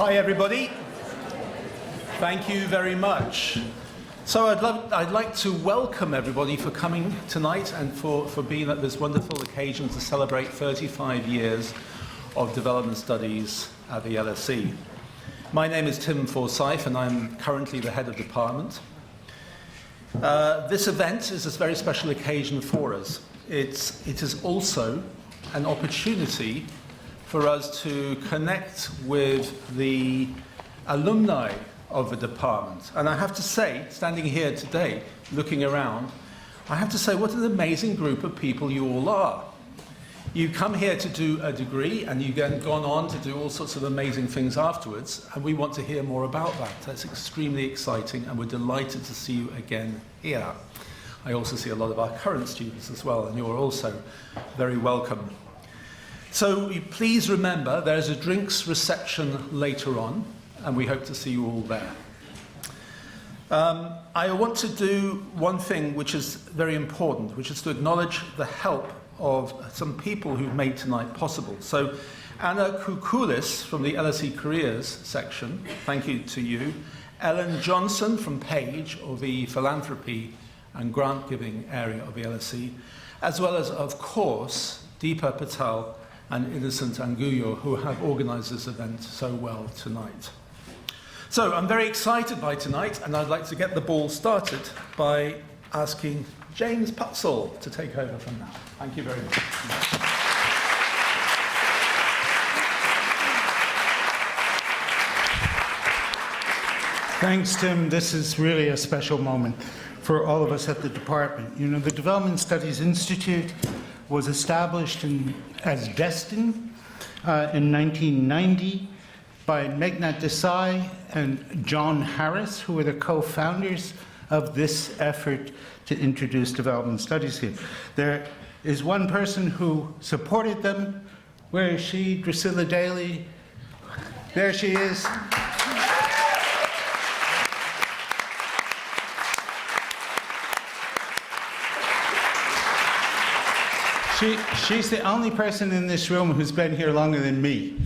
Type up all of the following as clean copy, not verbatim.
Hi, everybody. Thank you very much. So I'd like to welcome everybody for coming tonight and for being at this wonderful occasion to celebrate 35 years of development studies at the LSE. My name is Tim Forsyth, and I'm currently the head of department. This event is a very special occasion for us. It is also an opportunity for us to connect with the alumni of the department. And I have to say, standing here today, looking around, I have to say what an amazing group of people you all are. You come here to do a degree, and you've then gone on to do all sorts of amazing things afterwards, and we want to hear more about that. That's extremely exciting, and we're delighted to see you again here. I also see a lot of our current students as well, and you're also very welcome. So please remember, there's a drinks reception later on, and we hope to see you all there. I want to do one thing which is very important, which is to acknowledge the help of some people who've made tonight possible. So Anna Kukulis from the LSE Careers section, thank you to you. Ellen Johnson from Page, or the philanthropy and grant giving area of the LSE, as well as, of course, Deepa Patel and Innocent Anguyo, who have organised this event so well tonight. So I'm very excited by tonight, and I'd like to get the ball started by asking James Putzel to take over from now. Thank you very much. Thanks, Tim. This is really a special moment for all of us at the department. You know, the Development Studies Institute was established as Destin in 1990 by Meghnad Desai and John Harris, who were the co-founders of this effort to introduce development studies here. There is one person who supported them. Where is she? Drusilla Daly. There she is. She's the only person in this room who's been here longer than me.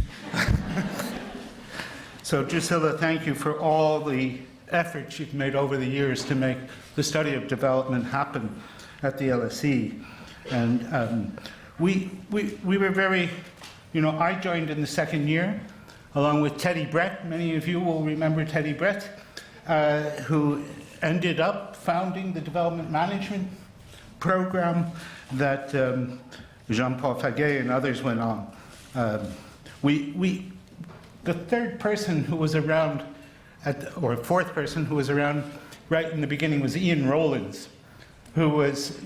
So Drusilla, thank you for all the efforts you've made over the years to make the study of development happen at the LSE. And we were very, I joined in the second year, along with Teddy Brett. Many of you will remember Teddy Brett, who ended up founding the development management program that Jean-Paul Faguet and others went on. The third person who was around, or fourth person who was around right in the beginning was Ian Rowlands, who was,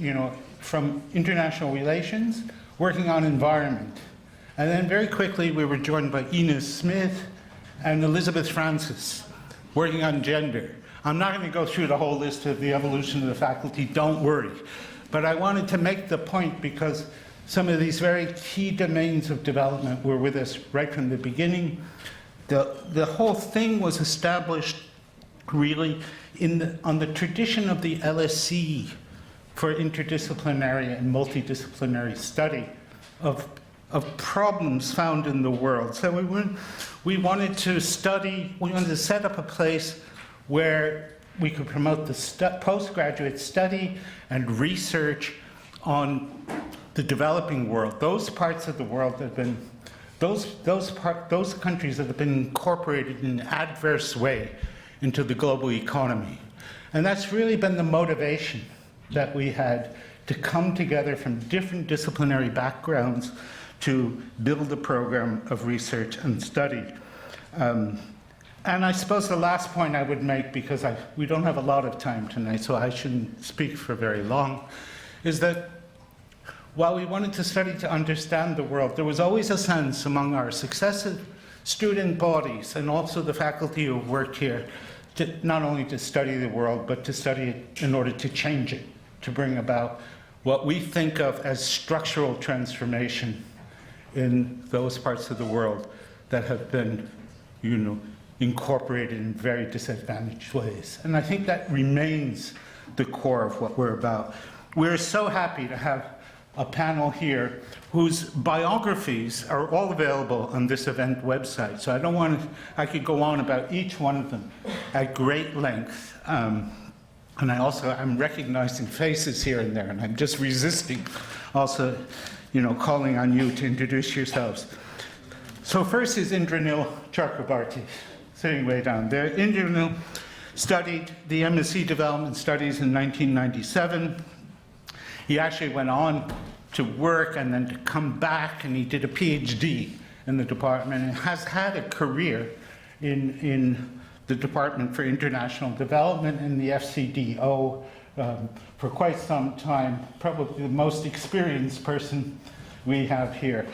from international relations, working on environment. And then very quickly we were joined by Ines Smith and Elizabeth Francis, working on gender. I'm not going to go through the whole list of the evolution of the faculty, don't worry. But I wanted to make the point because some of these very key domains of development were with us right from the beginning. The whole thing was established really on the tradition of the LSE for interdisciplinary and multidisciplinary study of problems found in the world. So we wanted to set up a place where we could promote the postgraduate study and research on the developing world, those parts of the world that have been, those countries that have been incorporated in an adverse way into the global economy. And that's really been the motivation that we had to come together from different disciplinary backgrounds to build a program of research and study. And I suppose the last point I would make, because we don't have a lot of time tonight, so I shouldn't speak for very long, is that while we wanted to study to understand the world, there was always a sense among our successive student bodies and also the faculty who worked here to not only to study the world, but to study it in order to change it, to bring about what we think of as structural transformation in those parts of the world that have been, incorporated in very disadvantaged ways. And I think that remains the core of what we're about. We're so happy to have a panel here whose biographies are all available on this event website. So I don't want to, I could go on about each one of them at great length. And I'm recognizing faces here and there, and I'm just resisting also, calling on you to introduce yourselves. So first is Indranil Chakrabarti, sitting way down there. Indranil studied the MSc Development Studies in 1997. He actually went on to work and then to come back, and he did a PhD in the department and has had a career in the Department for International Development and the FCDO for quite some time, probably the most experienced person we have here,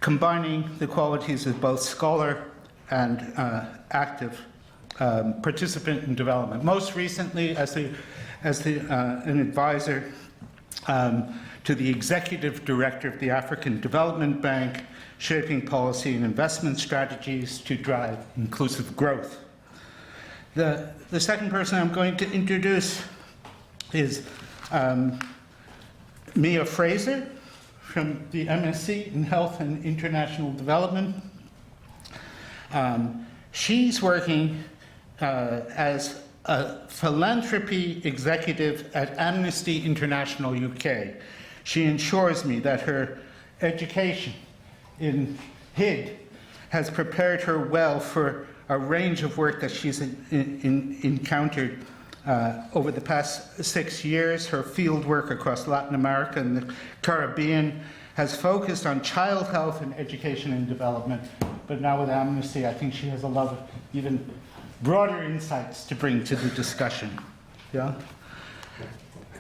combining the qualities of both scholar and active participant in development. Most recently as an advisor to the Executive Director of the African Development Bank, shaping policy and investment strategies to drive inclusive growth. The second person I'm going to introduce is Mia Fraser from the MSc in Health and International Development. She's working as a philanthropy executive at Amnesty International UK. She ensures me that her education in HID has prepared her well for a range of work that she's encountered over the past 6 years. Her field work across Latin America and the Caribbean has focused on child health and education and development. But now with Amnesty, I think she has a lot of even broader insights to bring to the discussion. Yeah.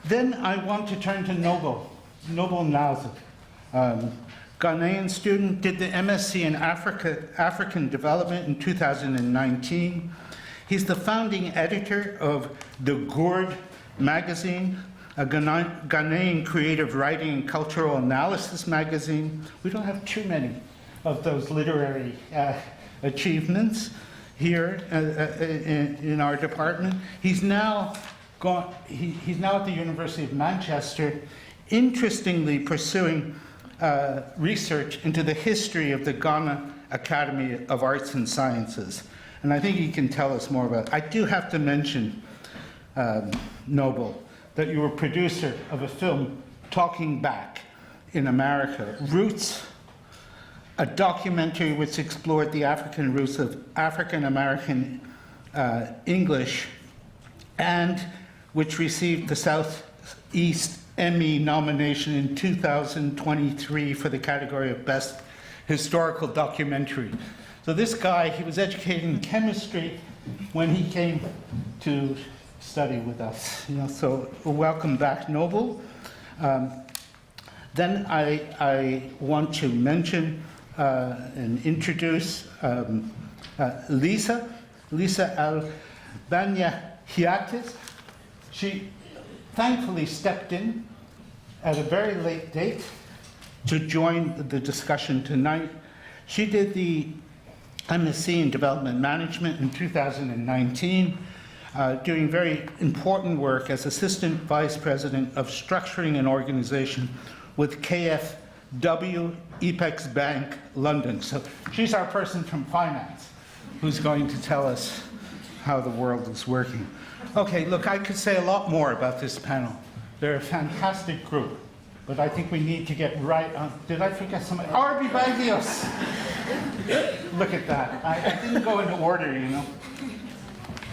Then I want to turn to Noble Nazzah. Ghanaian student, did the MSc in African Development in 2019. He's the founding editor of the Gourd magazine, a Ghanaian creative writing and cultural analysis magazine. We don't have too many of those literary achievements here in our department. He's now at the University of Manchester, interestingly pursuing research into the history of the Ghana Academy of Arts and Sciences. And I think he can tell us more about it. I do have to mention, Noble, that you were producer of a film, Talking Back in America, Roots, a documentary which explored the African roots of African American English, and which received the Southeast Emmy nomination in 2023 for the category of Best Historical Documentary. So this guy, he was educated in chemistry when he came to study with us. So welcome back, Noble. Then I want to mention and introduce Lisa Albania-Hiatis. She thankfully stepped in at a very late date to join the discussion tonight. She did the MSc in Development Management in 2019, doing very important work as Assistant Vice President of Structuring and Organization with KfW Apex Bank, London. So she's our person from finance who's going to tell us how the world is working. Okay, look, I could say a lot more about this panel. They're a fantastic group, but I think we need to get right on. Did I forget somebody? Arby Bagios! Look at that. I didn't go into order,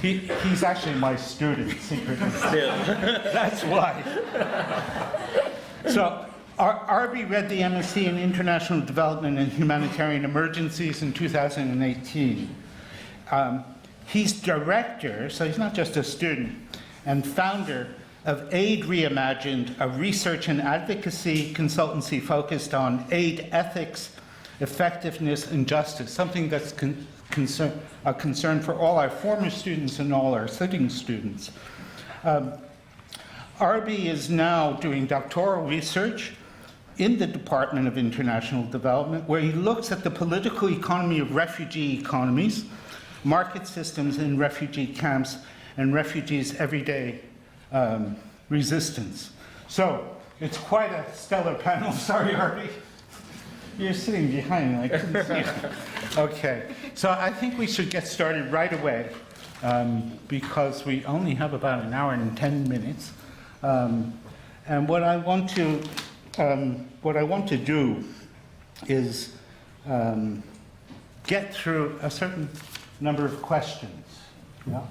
He's actually my student, secretly. That's why. So, Arby read the MSc in International Development and Humanitarian Emergencies in 2018. He's director, so he's not just a student, and founder of Aid Reimagined, a research and advocacy consultancy focused on aid ethics, effectiveness, and justice, something that's a concern for all our former students and all our sitting students. Arby is now doing doctoral research in the Department of International Development, where he looks at the political economy of refugee economies, market systems in refugee camps, and refugees' everyday resistance. So, It's quite a stellar panel. Sorry, Artie. You're sitting behind. I couldn't see you. Okay, so I think we should get started right away because we only have about an hour and 10 minutes. And what I want to do is get through a certain number of questions. Yeah?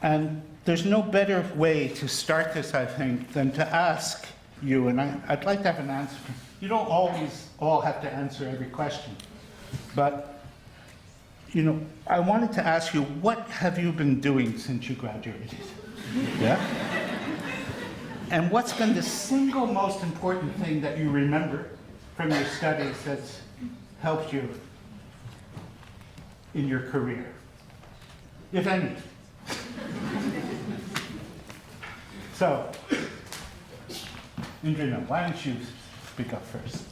And there's no better way to start this, I think, than to ask you, and I'd like to have an answer. You don't always all have to answer every question, but you know, I wanted to ask you, what have you been doing since you graduated? Yeah? And what's been the single most important thing that you remember from your studies that's helped you in your career, if any? So, Indranil, why don't you speak up first?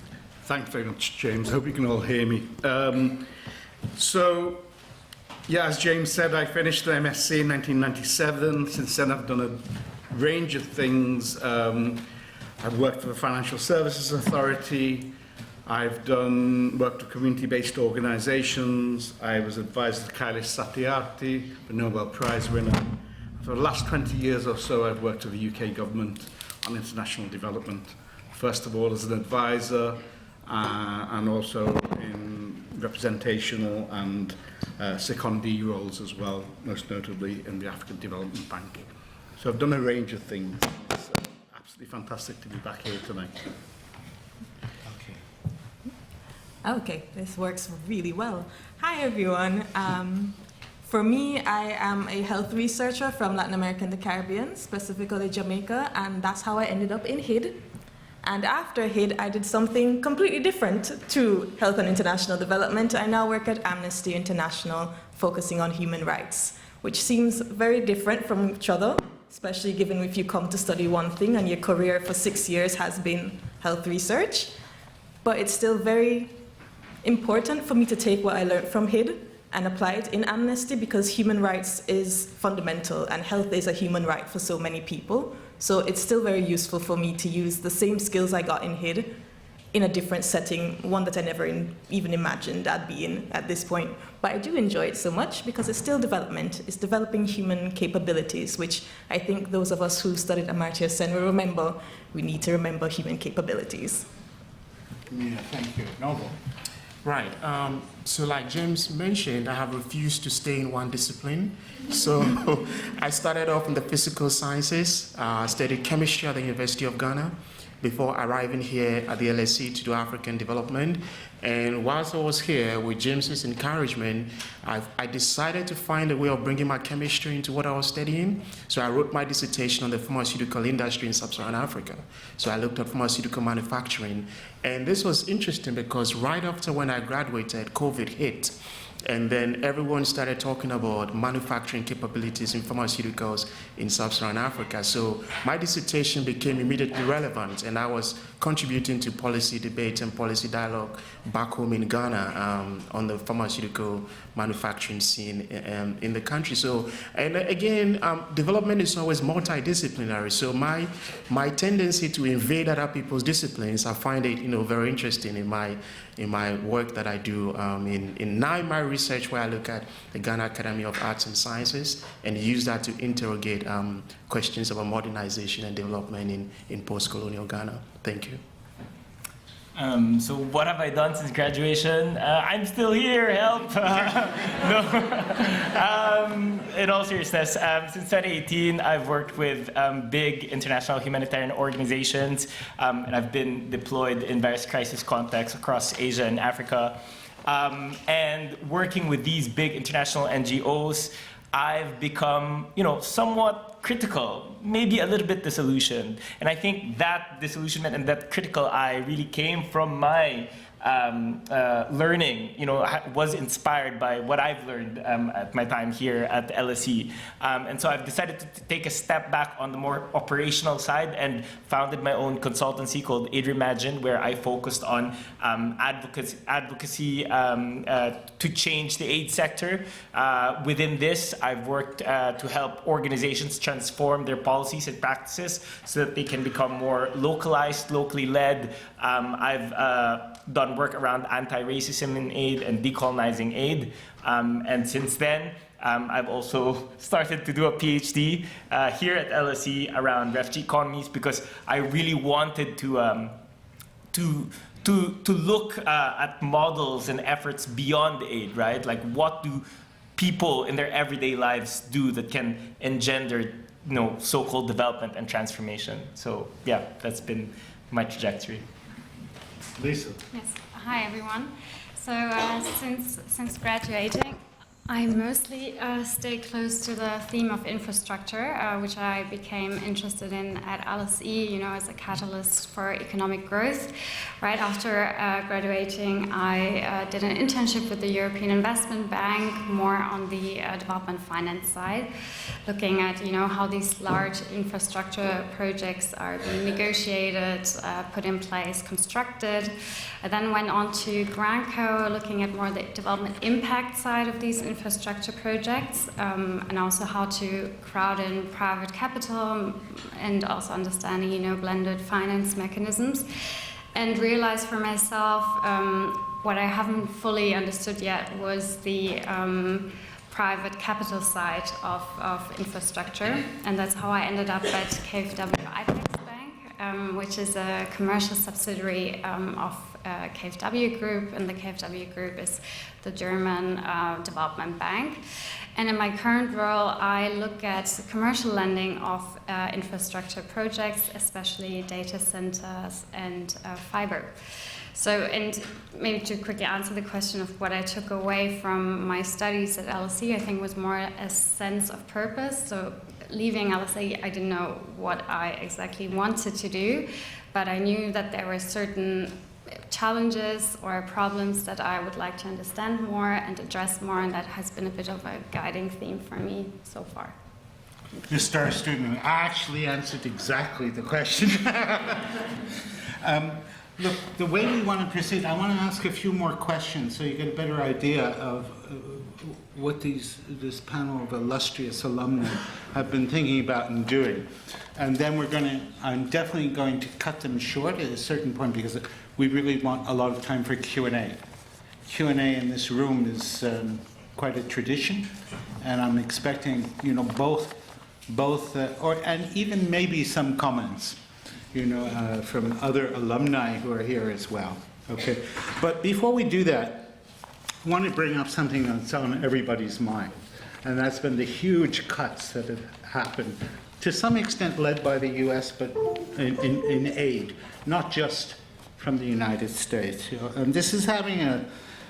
Thanks very much, James. I hope you can all hear me. So, yeah, as James said, I finished the MSc in 1997. Since then, I've done a range of things. I've worked for the Financial Services Authority. I've worked with community-based organisations. I was advisor to Satyarthi, the Nobel Prize winner. For the last 20 years or so, I've worked with the UK government on international development. First of all, as an advisor, and also in representational and secondee roles as well, most notably in the African Development Bank. So I've done a range of things. It's absolutely fantastic to be back here tonight. Okay, this works really well. Hi, everyone. For me, I am a health researcher from Latin America and the Caribbean, specifically Jamaica, and that's how I ended up in HID. And after HID, I did something completely different to health and international development. I now work at Amnesty International, focusing on human rights, which seems very different from each other, especially given if you come to study one thing and your career for 6 years has been health research. But it's still very important for me to take what I learned from HID and apply it in Amnesty, because human rights is fundamental and health is a human right for so many people. So it's still very useful for me to use the same skills I got in HID in a different setting, one that I never even imagined I'd be in at this point. But I do enjoy it so much because it's still development. It's developing human capabilities, which I think those of us who studied Amartya Sen will remember. We need to remember human capabilities. Yeah, thank you. Noble. Right. So like James mentioned, I have refused to stay in one discipline. So I started off in the physical sciences, studied chemistry at the University of Ghana before arriving here at the LSE to do African development. And whilst I was here, with James's encouragement, I decided to find a way of bringing my chemistry into what I was studying. So I wrote my dissertation on the pharmaceutical industry in sub-Saharan Africa. So I looked at pharmaceutical manufacturing. And this was interesting because right after when I graduated, COVID hit. And then everyone started talking about manufacturing capabilities in pharmaceuticals in sub-Saharan Africa. So my dissertation became immediately relevant, and I was contributing to policy debate and policy dialogue back home in Ghana on the pharmaceutical manufacturing scene in the country. So, and again, development is always multidisciplinary. So my tendency to invade other people's disciplines, I find it, very interesting in my work that I do in my research, where I look at the Ghana Academy of Arts and Sciences and use that to interrogate questions about modernization and development in post-colonial Ghana. Thank you. So what have I done since graduation? I'm still here, help! No. In all seriousness, since 2018, I've worked with big international humanitarian organizations, and I've been deployed in various crisis contexts across Asia and Africa. And working with these big international NGOs, I've become, somewhat critical, maybe a little bit disillusioned. And I think that disillusionment and that critical eye really came from my learning, was inspired by what I've learned at my time here at LSE. And so I've decided to take a step back on the more operational side and founded my own consultancy called Adrimagine, where I focused on advocacy to change the aid sector. Within this, I've worked to help organizations transform their policies and practices so that they can become more localized, locally led. I've done work around anti-racism in aid and decolonizing aid. And since then, I've also started to do a PhD here at LSE around refugee economies, because I really wanted to look at models and efforts beyond aid, right? Like, what do people in their everyday lives do that can engender, so-called development and transformation? So yeah, that's been my trajectory. Lisa. Yes. Hi, everyone. So since graduating, I mostly stay close to the theme of infrastructure, which I became interested in at LSE, as a catalyst for economic growth. Right after graduating, I did an internship with the European Investment Bank, more on the development finance side, looking at, how these large infrastructure projects are being negotiated, put in place, constructed. I then went on to Granco, looking at more the development impact side of these infrastructure projects, and also how to crowd in private capital, and also understanding, blended finance mechanisms, and realized for myself what I haven't fully understood yet was the private capital side of infrastructure, and that's how I ended up at KfW IPEX Bank, which is a commercial subsidiary of KfW Group, and the KfW Group is the German development bank. And in my current role, I look at commercial lending of infrastructure projects, especially data centers and fiber. So, and maybe to quickly answer the question of what I took away from my studies at LSE, I think was more a sense of purpose. So leaving LSE, I didn't know what I exactly wanted to do, but I knew that there were certain challenges or problems that I would like to understand more and address more, and that has been a bit of a guiding theme for me so far. The star student actually answered exactly the question. Look, the way we want to proceed, I want to ask a few more questions so you get a better idea of what this panel of illustrious alumni have been thinking about and doing. And then I'm definitely going to cut them short at a certain point, because we really want a lot of time for Q&A. Q&A in this room is quite a tradition, and I'm expecting, both, and even maybe some comments, from other alumni who are here as well. Okay, but before we do that, I want to bring up something that's on everybody's mind, and that's been the huge cuts that have happened, to some extent led by the US, but in aid, not just from the United States. And this is having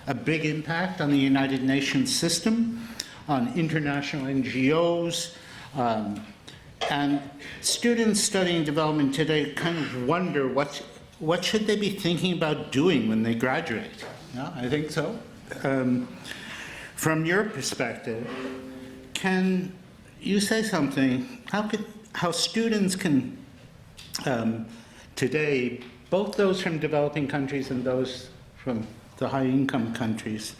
a big impact on the United Nations system, on international NGOs, and students studying development today kind of wonder what should they be thinking about doing when they graduate. Yeah, I think so. From your perspective, can you say something, how students can today, both those from developing countries and those from the high-income countries,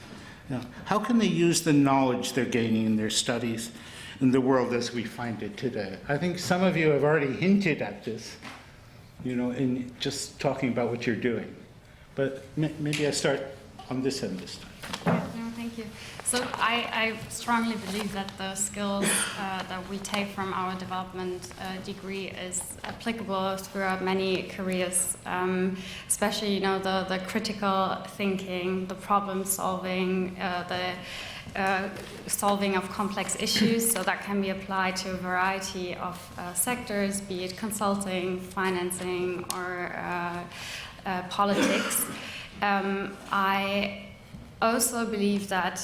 how can they use the knowledge they're gaining in their studies in the world as we find it today? I think some of you have already hinted at this, in just talking about what you're doing. But maybe I start on this end this time. Yeah, no, thank you. So I strongly believe that the skills that we take from our development degree is applicable throughout many careers, especially, the critical thinking, the problem solving, the solving of complex issues. So that can be applied to a variety of sectors, be it consulting, financing, or politics. I also believe that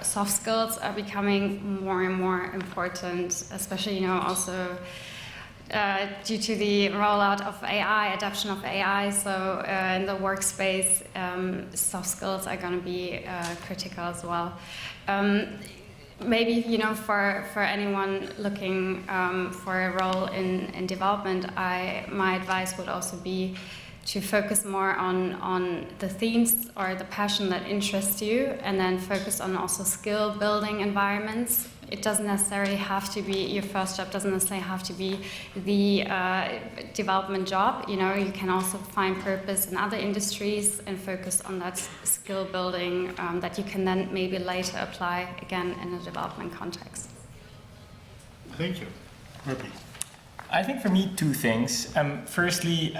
soft skills are becoming more and more important, especially, also due to the rollout of AI, adoption of AI, so in the workspace, soft skills are going to be critical as well. Maybe, you know, for anyone looking for a role in development, my advice would also be to focus more on the themes or the passion that interests you, and then focus on also skill building environments. It doesn't necessarily have to be, your first job doesn't necessarily have to be the development job. You know, you can also find purpose in other industries and focus on that skill building that you can then maybe later apply again in a development context. Thank you. Murphy. I think for me, two things. Firstly,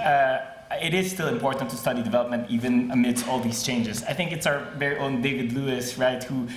it is still important to study development even amidst all these changes. I think it's our very own David Lewis, right, who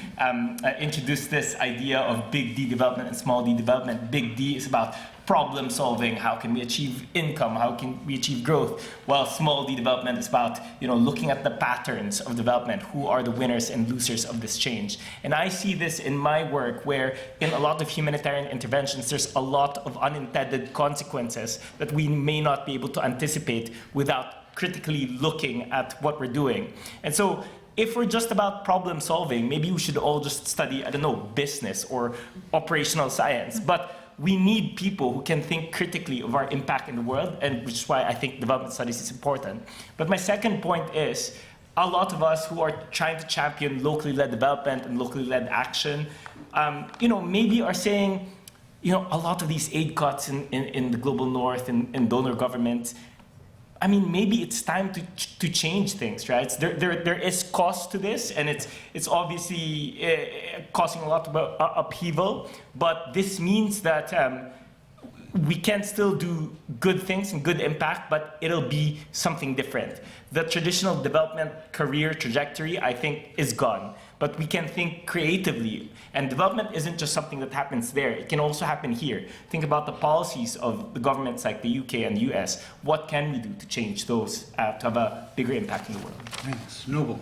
introduced this idea of big D development and small d development. Big D is about problem solving, how can we achieve income, how can we achieve growth, while small d development is about, you know, looking at the patterns of development, who are the winners and losers of this change. And I see this in my work, where in a lot of humanitarian interventions, there's a lot of unintended consequences that we may not be able to anticipate without critically looking at what we're doing. And so if we're just about problem solving, maybe we should all just study, I don't know, business or operational science. But we need people who can think critically of our impact in the world, and which is why I think development studies is important. But my second point is, a lot of us who are trying to champion locally led development and locally led action, you know, maybe are saying, you know, a lot of these aid cuts in the global north and donor governments, I mean, maybe it's time to change things, right? There is cost to this, and it's obviously causing a lot of upheaval, but this means that we can still do good things and good impact, but it'll be something different. The traditional development career trajectory, I think, is gone. But we can think creatively. And development isn't just something that happens there. It can also happen here. Think about the policies of the governments like the UK and the US. What can we do to change those to have a bigger impact in the world? Thanks. Noble.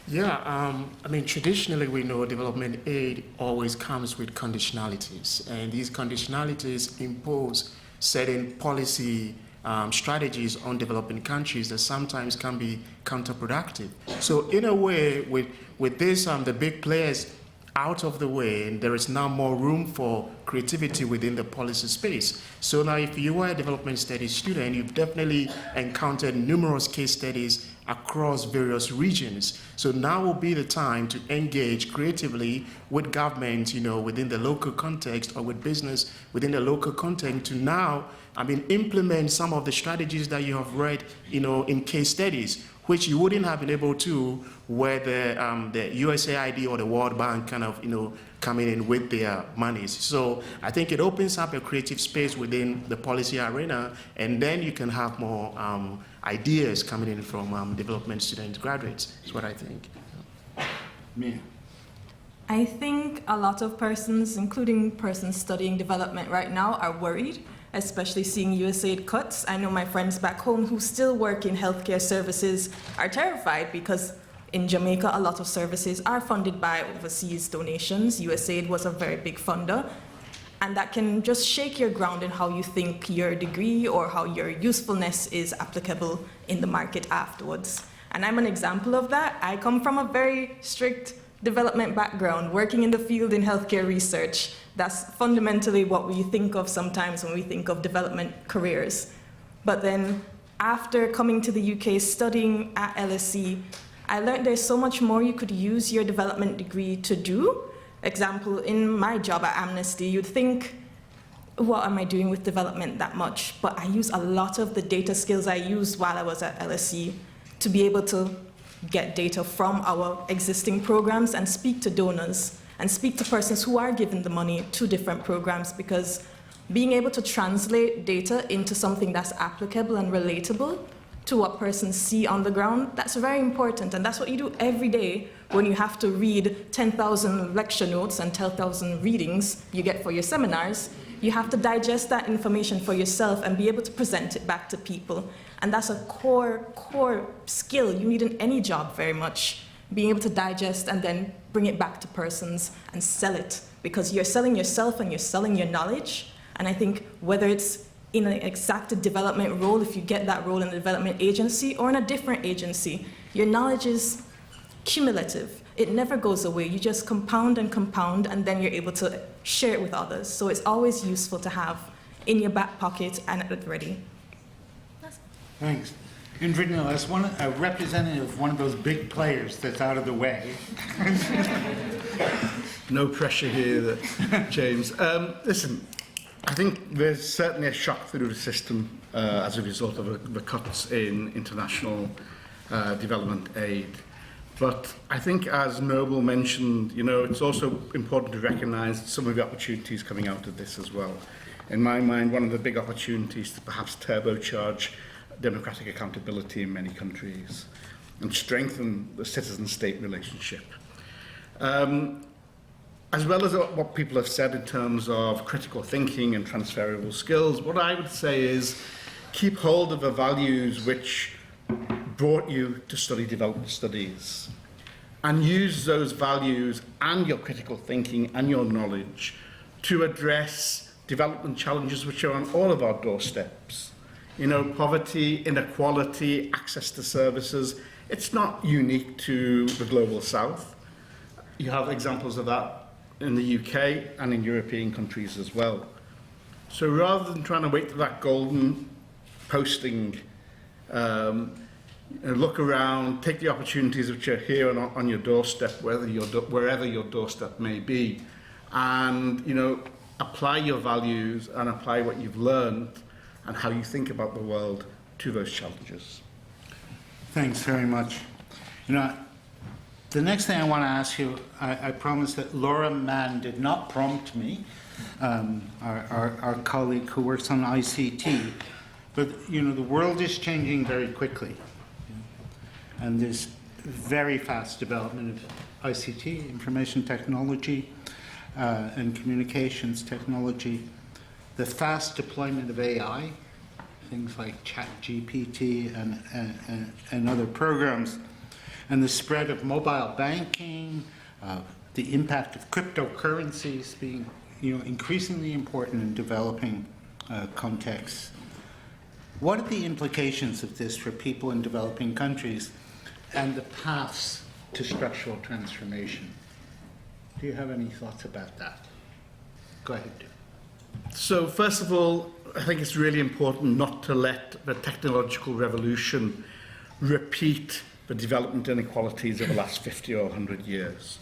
Yeah, I mean, traditionally we know development aid always comes with conditionalities, and these conditionalities impose certain policy strategies on developing countries that sometimes can be counterproductive. So in a way, with this, the big players out of the way, and there is now more room for creativity within the policy space. So now if you are a development studies student, you've definitely encountered numerous case studies across various regions. So now will be the time to engage creatively with government, you know, within the local context, or with business within the local context, to now, I mean, implement some of the strategies that you have read, you know, in case studies, which you wouldn't have been able to where the USAID or the World Bank kind of, you know, coming in with their monies. So I think it opens up a creative space within the policy arena, and then you can have more ideas coming in from development students, graduates, is what I think. Mia. I think a lot of persons, including persons studying development right now, are worried, especially seeing USAID cuts. I know my friends back home who still work in healthcare services are terrified because in Jamaica, a lot of services are funded by overseas donations. USAID was a very big funder. And that can just shake your ground in how you think your degree or how your usefulness is applicable in the market afterwards. And I'm an example of that. I come from a very strict development background, working in the field in healthcare research. That's fundamentally what we think of sometimes when we think of development careers. But then after coming to the UK, studying at LSE, I learned there's so much more you could use your development degree to do. Example, in my job at Amnesty, you'd think, what am I doing with development that much? But I use a lot of the data skills I used while I was at LSE to be able to get data from our existing programs and speak to donors and speak to persons who are giving the money to different programs, because being able to translate data into something that's applicable and relatable to what persons see on the ground, that's very important. And that's what you do every day when you have to read 10,000 lecture notes and 10,000 readings you get for your seminars. You have to digest that information for yourself and be able to present it back to people. And that's a core skill you need in any job very much, being able to digest and then bring it back to persons and sell it, because you're selling yourself and you're selling your knowledge. And I think whether it's in an exact development role, if you get that role in a development agency or in a different agency. Your knowledge is cumulative. It never goes away. You just compound, and then you're able to share it with others. So it's always useful to have in your back pocket and at the ready. Thanks. Indranil, as a representative of one of those big players that's out of the way. No pressure here, James. Listen, I think there's certainly a shock through the system as a result of the cuts in international development aid. But I think, as Noble mentioned, it's also important to recognise some of the opportunities coming out of this as well. In my mind, one of the big opportunities to perhaps turbocharge democratic accountability in many countries and strengthen the citizen-state relationship. As well as what people have said in terms of critical thinking and transferable skills, what I would say is keep hold of the values which brought you to study development studies and use those values and your critical thinking and your knowledge to address development challenges which are on all of our doorsteps. Poverty, inequality, access to services, it's not unique to the global south. You have examples of that in the UK and in European countries as well. So rather than trying to wait for that golden posting, look around, take the opportunities which are here on your doorstep, wherever your doorstep may be, and apply your values and apply what you've learned and how you think about the world to those challenges. Thanks very much. The next thing I want to ask you, I promise that Laura Mann did not prompt me, our colleague who works on ICT, but the world is changing very quickly, and there's very fast development of ICT, information technology, and communications technology, the fast deployment of AI, things like ChatGPT and other programs, and the spread of mobile banking, the impact of cryptocurrencies being increasingly important in developing contexts. What are the implications of this for people in developing countries and the paths to structural transformation? Do you have any thoughts about that? Go ahead. So first of all, I think it's really important not to let the technological revolution repeat the development inequalities of the last 50 or 100 years.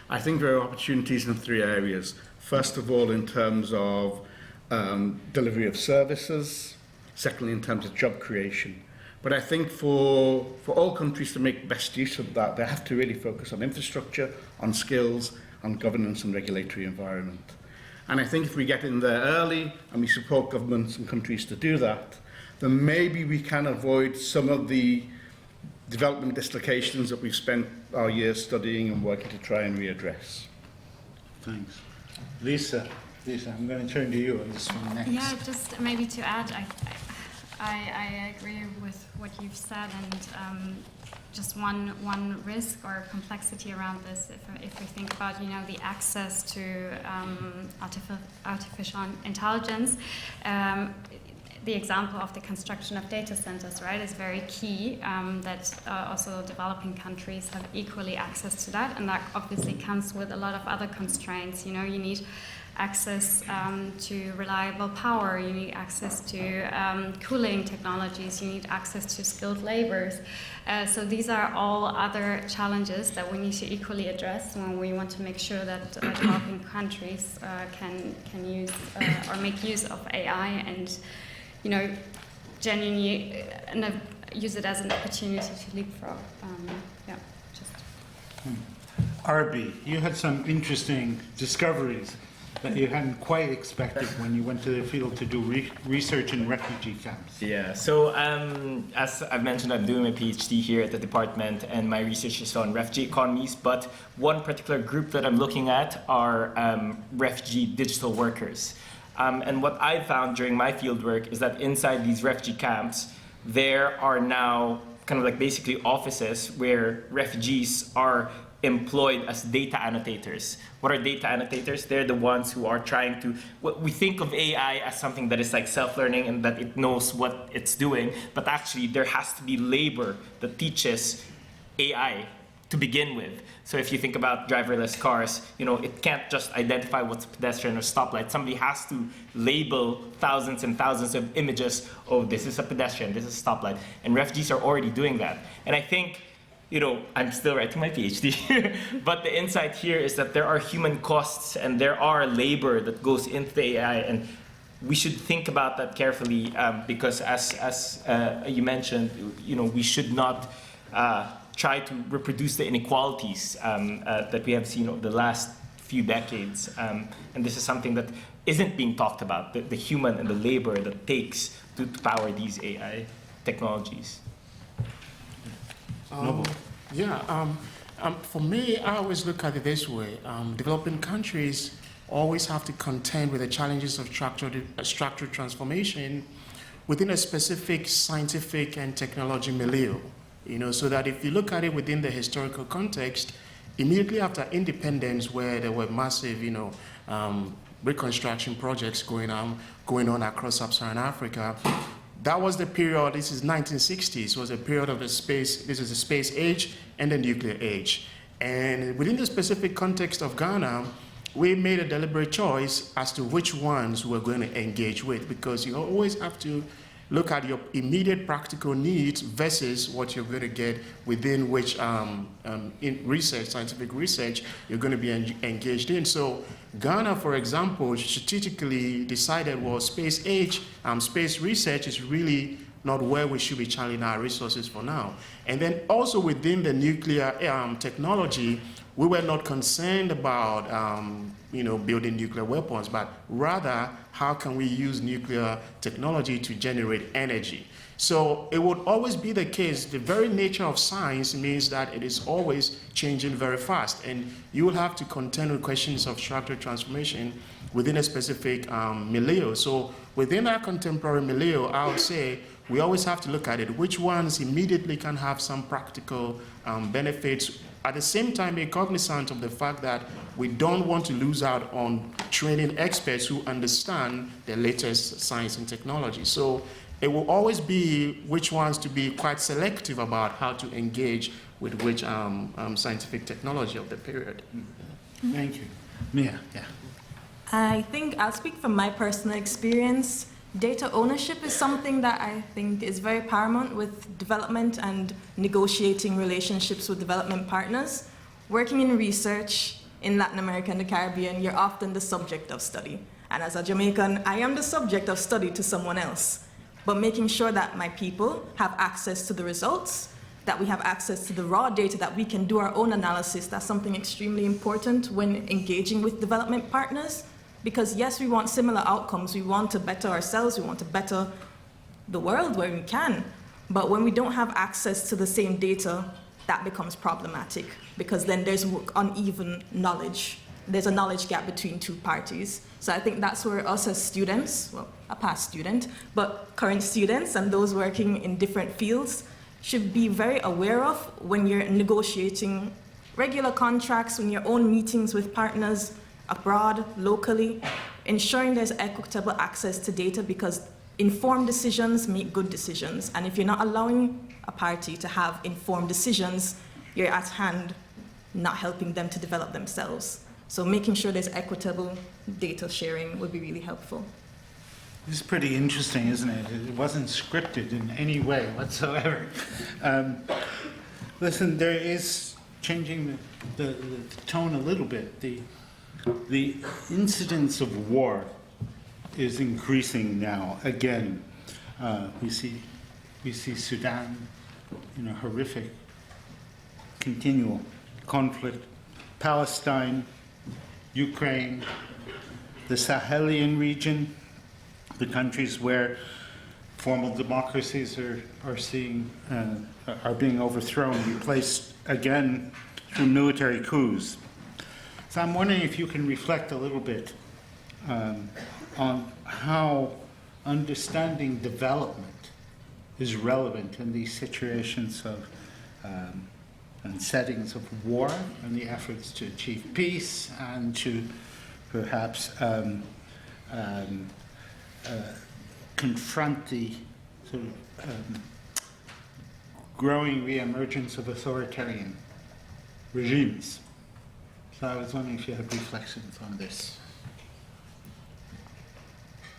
I think there are opportunities in 3 areas. First of all, in terms of delivery of services. Secondly, in terms of job creation. But I think for all countries to make best use of that, they have to really focus on infrastructure, on skills, on governance and regulatory environment. And I think if we get in there early and we support governments and countries to do that, then maybe we can avoid some of the development dislocations that we've spent our years studying and working to try and readdress. Thanks. Lisa, I'm going to turn to you on this one next. Yeah, just maybe to add, I agree with what you've said, and just one risk or complexity around this, if we think about the access to artificial intelligence. The example of the construction of data centers, right, is very key, that also developing countries have equally access to that, and that obviously comes with a lot of other constraints. You need access to reliable power, you need access to cooling technologies, you need access to skilled laborers. So these are all other challenges that we need to equally address when we want to make sure that developing countries can use or make use of AI and genuinely use it as an opportunity to leapfrog. Arby, you had some interesting discoveries that you hadn't quite expected when you went to the field to do research in refugee camps. Yeah, so as I've mentioned, I'm doing my PhD here at the department, and my research is on refugee economies, but one particular group that I'm looking at are refugee digital workers. And what I found during my fieldwork is that inside these refugee camps, there are now kind of like basically offices where refugees are employed as data annotators. What are data annotators? They're the ones who are trying to, we think of AI as something that is like self-learning and that it knows what it's doing, but actually there has to be labor that teaches AI to begin with. So if you think about driverless cars, it can't just identify what's a pedestrian or stoplight. Somebody has to label thousands and thousands of images. Oh, this is a pedestrian, this is a stoplight. And refugees are already doing that. And I think, I'm still writing my PhD, but the insight here is that there are human costs and there are labor that goes into the AI, and we should think about that carefully because as you mentioned, we should not try to reproduce the inequalities that we have seen over the last few decades. And this is something that isn't being talked about, the human and the labor that it takes to power these AI technologies. For me, I always look at it this way. Developing countries always have to contend with the challenges of structural transformation within a specific scientific and technology milieu. So that if you look at it within the historical context, immediately after independence, where there were massive, reconstruction projects going on across sub-Saharan Africa, that was the period. This is 1960s. Was a period of the space. This is the space age and the nuclear age. And within the specific context of Ghana, we made a deliberate choice as to which ones we're going to engage with, because you always have to look at your immediate practical needs versus what you're going to get within which in research, scientific research, you're going to be engaged in. So Ghana, for example, strategically decided, well, space age, space research is really not where we should be channeling our resources for now. And then also within the nuclear technology, we were not concerned about building nuclear weapons, but rather how can we use nuclear technology to generate energy. So it would always be the case. The very nature of science means that it is always changing very fast, and you will have to contend with questions of structural transformation within a specific milieu. So within our contemporary milieu, I would say we always have to look at it. Which ones immediately can have some practical benefits, at the same time being cognizant of the fact that we don't want to lose out on training experts who understand the latest science and technology. So it will always be which ones to be quite selective about how to engage with which scientific technology of the period. Thank you. Mia, yeah. I think I'll speak from my personal experience. Data ownership is something that I think is very paramount with development and negotiating relationships with development partners. Working in research in Latin America and the Caribbean, you're often the subject of study. And as a Jamaican, I am the subject of study to someone else. But making sure that my people have access to the results, that we have access to the raw data, that we can do our own analysis, that's something extremely important when engaging with development partners. Because yes, we want similar outcomes. We want to better ourselves. We want to better the world where we can. But when we don't have access to the same data, that becomes problematic, because then there's uneven knowledge. There's a knowledge gap between two parties. So I think that's where us as students, well, a past student, but current students and those working in different fields should be very aware of when you're negotiating regular contracts, when your own meetings with partners abroad, locally, ensuring there's equitable access to data, because informed decisions make good decisions. And if you're not allowing a party to have informed decisions, you're at hand not helping them to develop themselves. So making sure there's equitable data sharing would be really helpful. This is pretty interesting, isn't it? It wasn't scripted in any way whatsoever. Listen, there is changing the tone a little bit. The incidence of war is increasing now. Again, we see Sudan, horrific, continual conflict. Palestine, Ukraine, the Sahelian region, the countries where formal democracies are being overthrown, replaced again through military coups. So I'm wondering if you can reflect a little bit on how understanding development is relevant in these situations of and settings of war and the efforts to achieve peace and to perhaps confront the sort of growing re-emergence of authoritarian regimes. So I was wondering if you had reflections on this.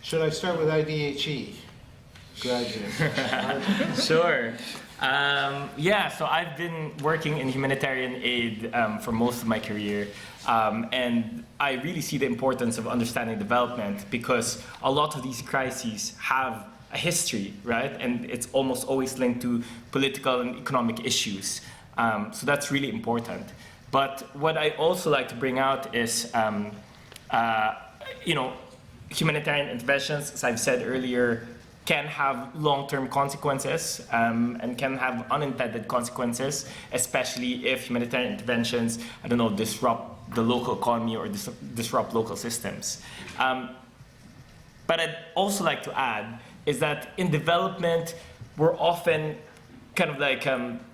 Should I start with IDHE? Graduate. Sure. Yeah, so I've been working in humanitarian aid for most of my career, and I really see the importance of understanding development because a lot of these crises have a history, right? And it's almost always linked to political and economic issues. So that's really important. But what I also like to bring out is, humanitarian interventions, as I've said earlier, can have long-term consequences and can have unintended consequences, especially if humanitarian interventions, disrupt the local economy or disrupt local systems. But I'd also like to add is that in development, we're often kind of like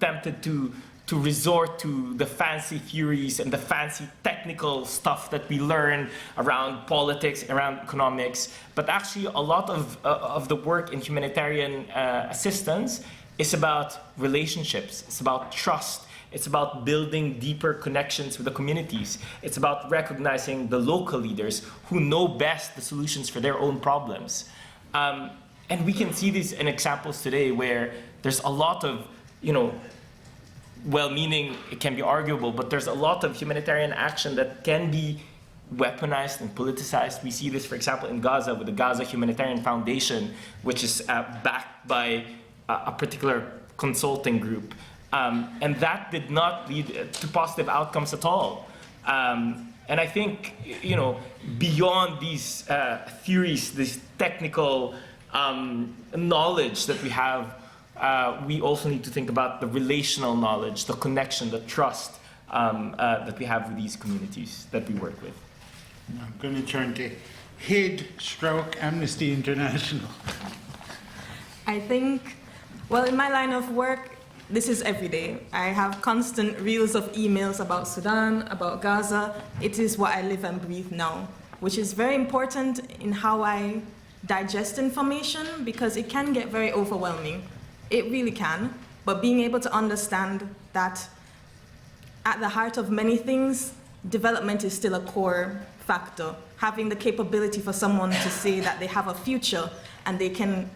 tempted to resort to the fancy theories and the fancy technical stuff that we learn around politics, around economics. But actually, a lot of the work in humanitarian assistance is about relationships. It's about trust. It's about building deeper connections with the communities. It's about recognizing the local leaders who know best the solutions for their own problems. And we can see these in examples today where there's a lot of, well-meaning, it can be arguable, but there's a lot of humanitarian action that can be weaponized and politicized. We see this, for example, in Gaza with the Gaza Humanitarian Foundation, which is backed by a particular consulting group. And that did not lead to positive outcomes at all. And I think, beyond these theories, this technical knowledge that we have, we also need to think about the relational knowledge, the connection, the trust that we have with these communities that we work with. I'm going to turn to Amnesty International. I think, well, in my line of work, this is every day. I have constant reels of emails about Sudan, about Gaza. It is what I live and breathe now, which is very important in how I digest information because it can get very overwhelming. It really can, but being able to understand that at the heart of many things, development is still a core factor. Having the capability for someone to say that they have a future and they can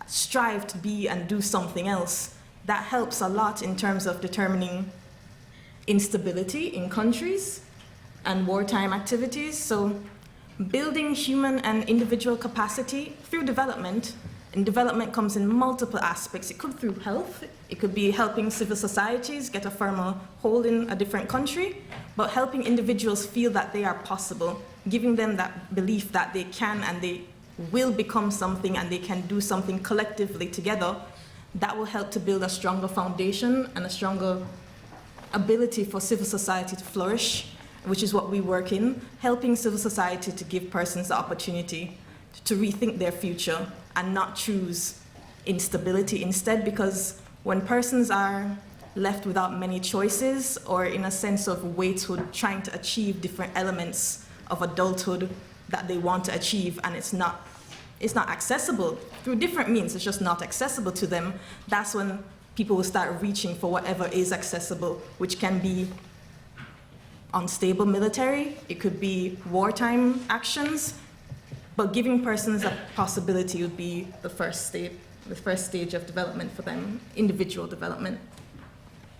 strive to be and do something else, that helps a lot in terms of determining instability in countries and wartime activities. So building human and individual capacity through development. And development comes in multiple aspects. It could be through health. It could be helping civil societies get a firmer hold in a different country, but helping individuals feel that they are possible, giving them that belief that they can and they will become something and they can do something collectively together. That will help to build a stronger foundation and a stronger ability for civil society to flourish, which is what we work in, helping civil society to give persons the opportunity to rethink their future and not choose instability instead, because when persons are left without many choices or in a sense of waithood, trying to achieve different elements of adulthood that they want to achieve and it's not accessible through different means, it's just not accessible to them, that's when people will start reaching for whatever is accessible, which can be unstable military, it could be wartime actions, but giving persons a possibility would be the first stage of development for them, individual development.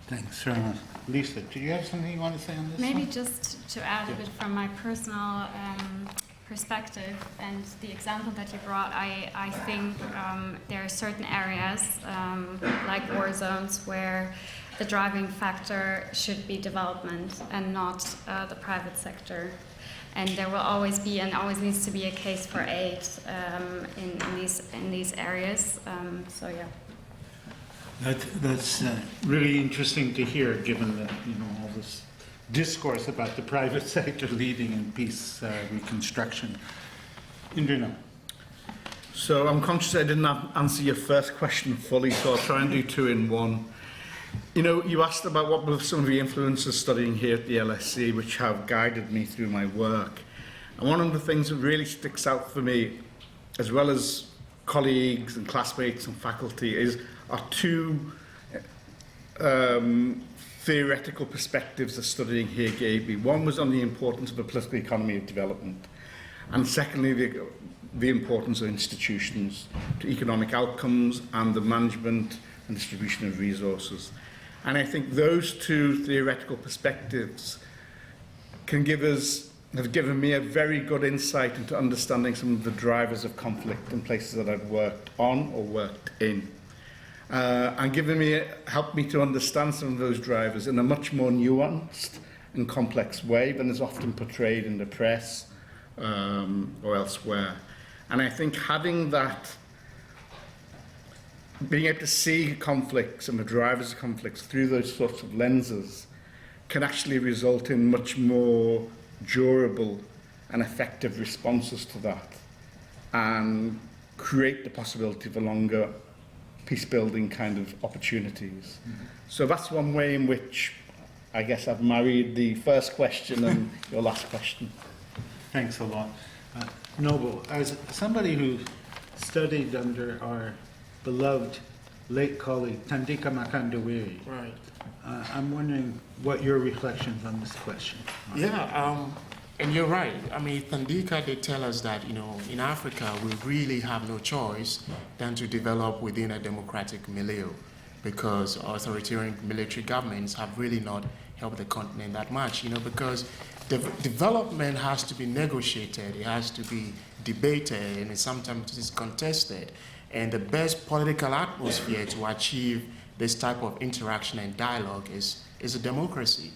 Thanks very much. Lisa, do you have something you want to say on this? Maybe just to add a bit from my personal perspective and the example that you brought, I think there are certain areas like war zones where the driving factor should be development and not the private sector. And there will always be and always needs to be a case for aid in these areas. So yeah. That's really interesting to hear, given that all this discourse about the private sector leading in peace reconstruction. Indranil. So I'm conscious I didn't answer your first question fully, so I'll try and do two in one. You know, you asked about what were some of the influences studying here at the LSE which have guided me through my work. And one of the things that really sticks out for me, as well as colleagues and classmates and faculty, are two theoretical perspectives that studying here gave me. One was on the importance of a political economy of development, and secondly, the importance of institutions to economic outcomes and the management and distribution of resources. And I think those two theoretical perspectives have given me a very good insight into understanding some of the drivers of conflict in places that I've worked on or worked in. And helped me to understand some of those drivers in a much more nuanced and complex way than is often portrayed in the press or elsewhere. And I think having that, being able to see conflicts and the drivers of conflicts through those sorts of lenses can actually result in much more durable and effective responses to that, and create the possibility for longer peace-building kind of opportunities. Mm-hmm. So that's one way in which I guess I've married the first question and your last question. Thanks a lot. Noble, as somebody who studied under our beloved late colleague Thandika Makandawiri, Right. I'm wondering what your reflections on this question are. Yeah, and you're right. I mean, Thandika, they tell us that, you know, in Africa, we really have no choice than to develop within a democratic milieu, because authoritarian military governments have really not helped the continent that much, you know, because development has to be negotiated, it has to be debated, and sometimes it's contested. And the best political atmosphere to achieve this type of interaction and dialogue is a democracy.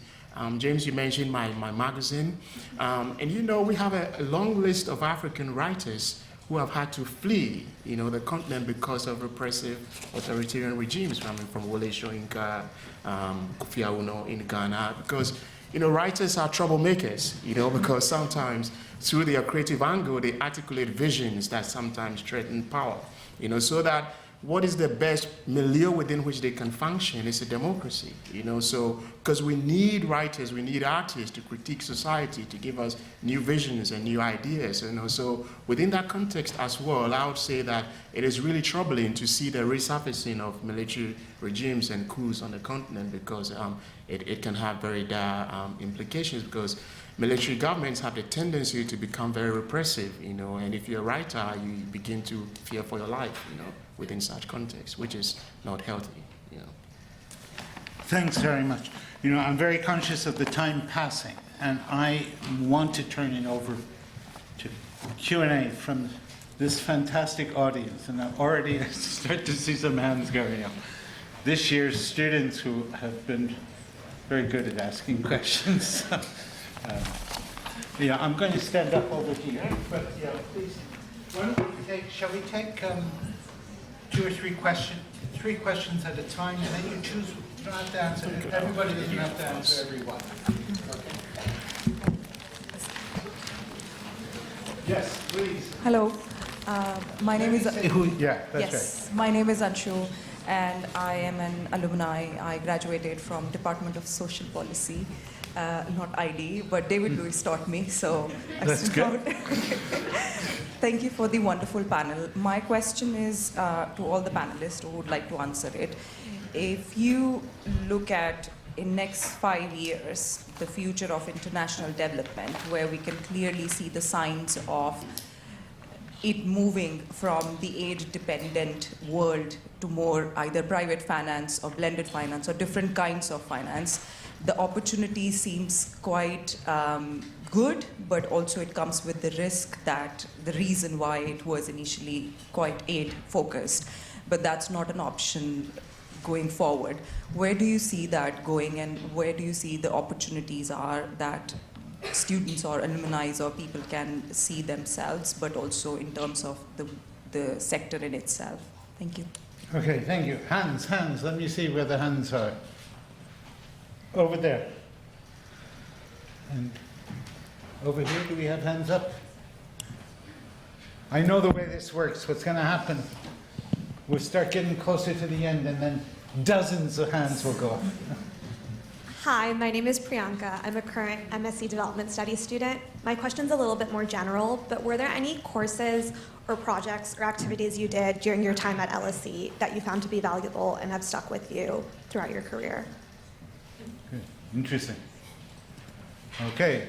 James, you mentioned my magazine, and you know, we have a long list of African writers who have had to flee, you know, the continent because of repressive authoritarian regimes, from Wole Soyinka, Kofi in Ghana, because, you know, writers are troublemakers, you know, because sometimes through their creative angle, they articulate visions that sometimes threaten power, you know, so that what is the best milieu within which they can function is a democracy, you know, so, because we need writers, we need artists to critique society, to give us new visions and new ideas, you know, so within that context as well, I would say that it is really troubling to see the resurfacing of military regimes and coups on the continent, because it can have very dire implications, because military governments have the tendency to become very repressive, you know, and if you're a writer, you begin to fear for your life, you know, within such context, which is not healthy, you know. Thanks very much. You know, I'm very conscious of the time passing, and I want to turn it over to Q&A from this fantastic audience, and I already start to see some hands going up. This year's students who have been very good at asking questions. Yeah, I'm going to stand up over here, but yeah, please. Shall we take 2 or 3 questions? 3 questions at a time, and then you choose. You don't have to answer. Everybody doesn't have to answer everyone. Okay. Yes, please. Hello, my name is. Yeah, that's yes, my name is Anshu, and I am an alumni. I graduated from Department of Social Policy. Not ID, but David Lewis taught me, so that's good. Thank you for the wonderful panel. My question is to all the panelists who would like to answer it. If you look at, in next 5 years, the future of international development, where we can clearly see the signs of it moving from the aid-dependent world to more either private finance or blended finance or different kinds of finance, the opportunity seems quite good, but also it comes with the risk that the reason why it was initially quite aid-focused, but that's not an option going forward. Where do you see that going, and where do you see the opportunities are that students or alumni or people can see themselves, but also in terms of the sector in itself? Thank you. Okay, thank you. Hands, let me see where the hands are. Over there. And over here, do we have hands up? I know the way this works. What's going to happen, we'll start getting closer to the end, and then dozens of hands will go up. Hi, my name is Priyanka. I'm a current MSc Development Studies student. My question's a little bit more general, but were there any courses or projects or activities you did during your time at LSE that you found to be valuable and have stuck with you throughout your career? Good. Interesting. Okay.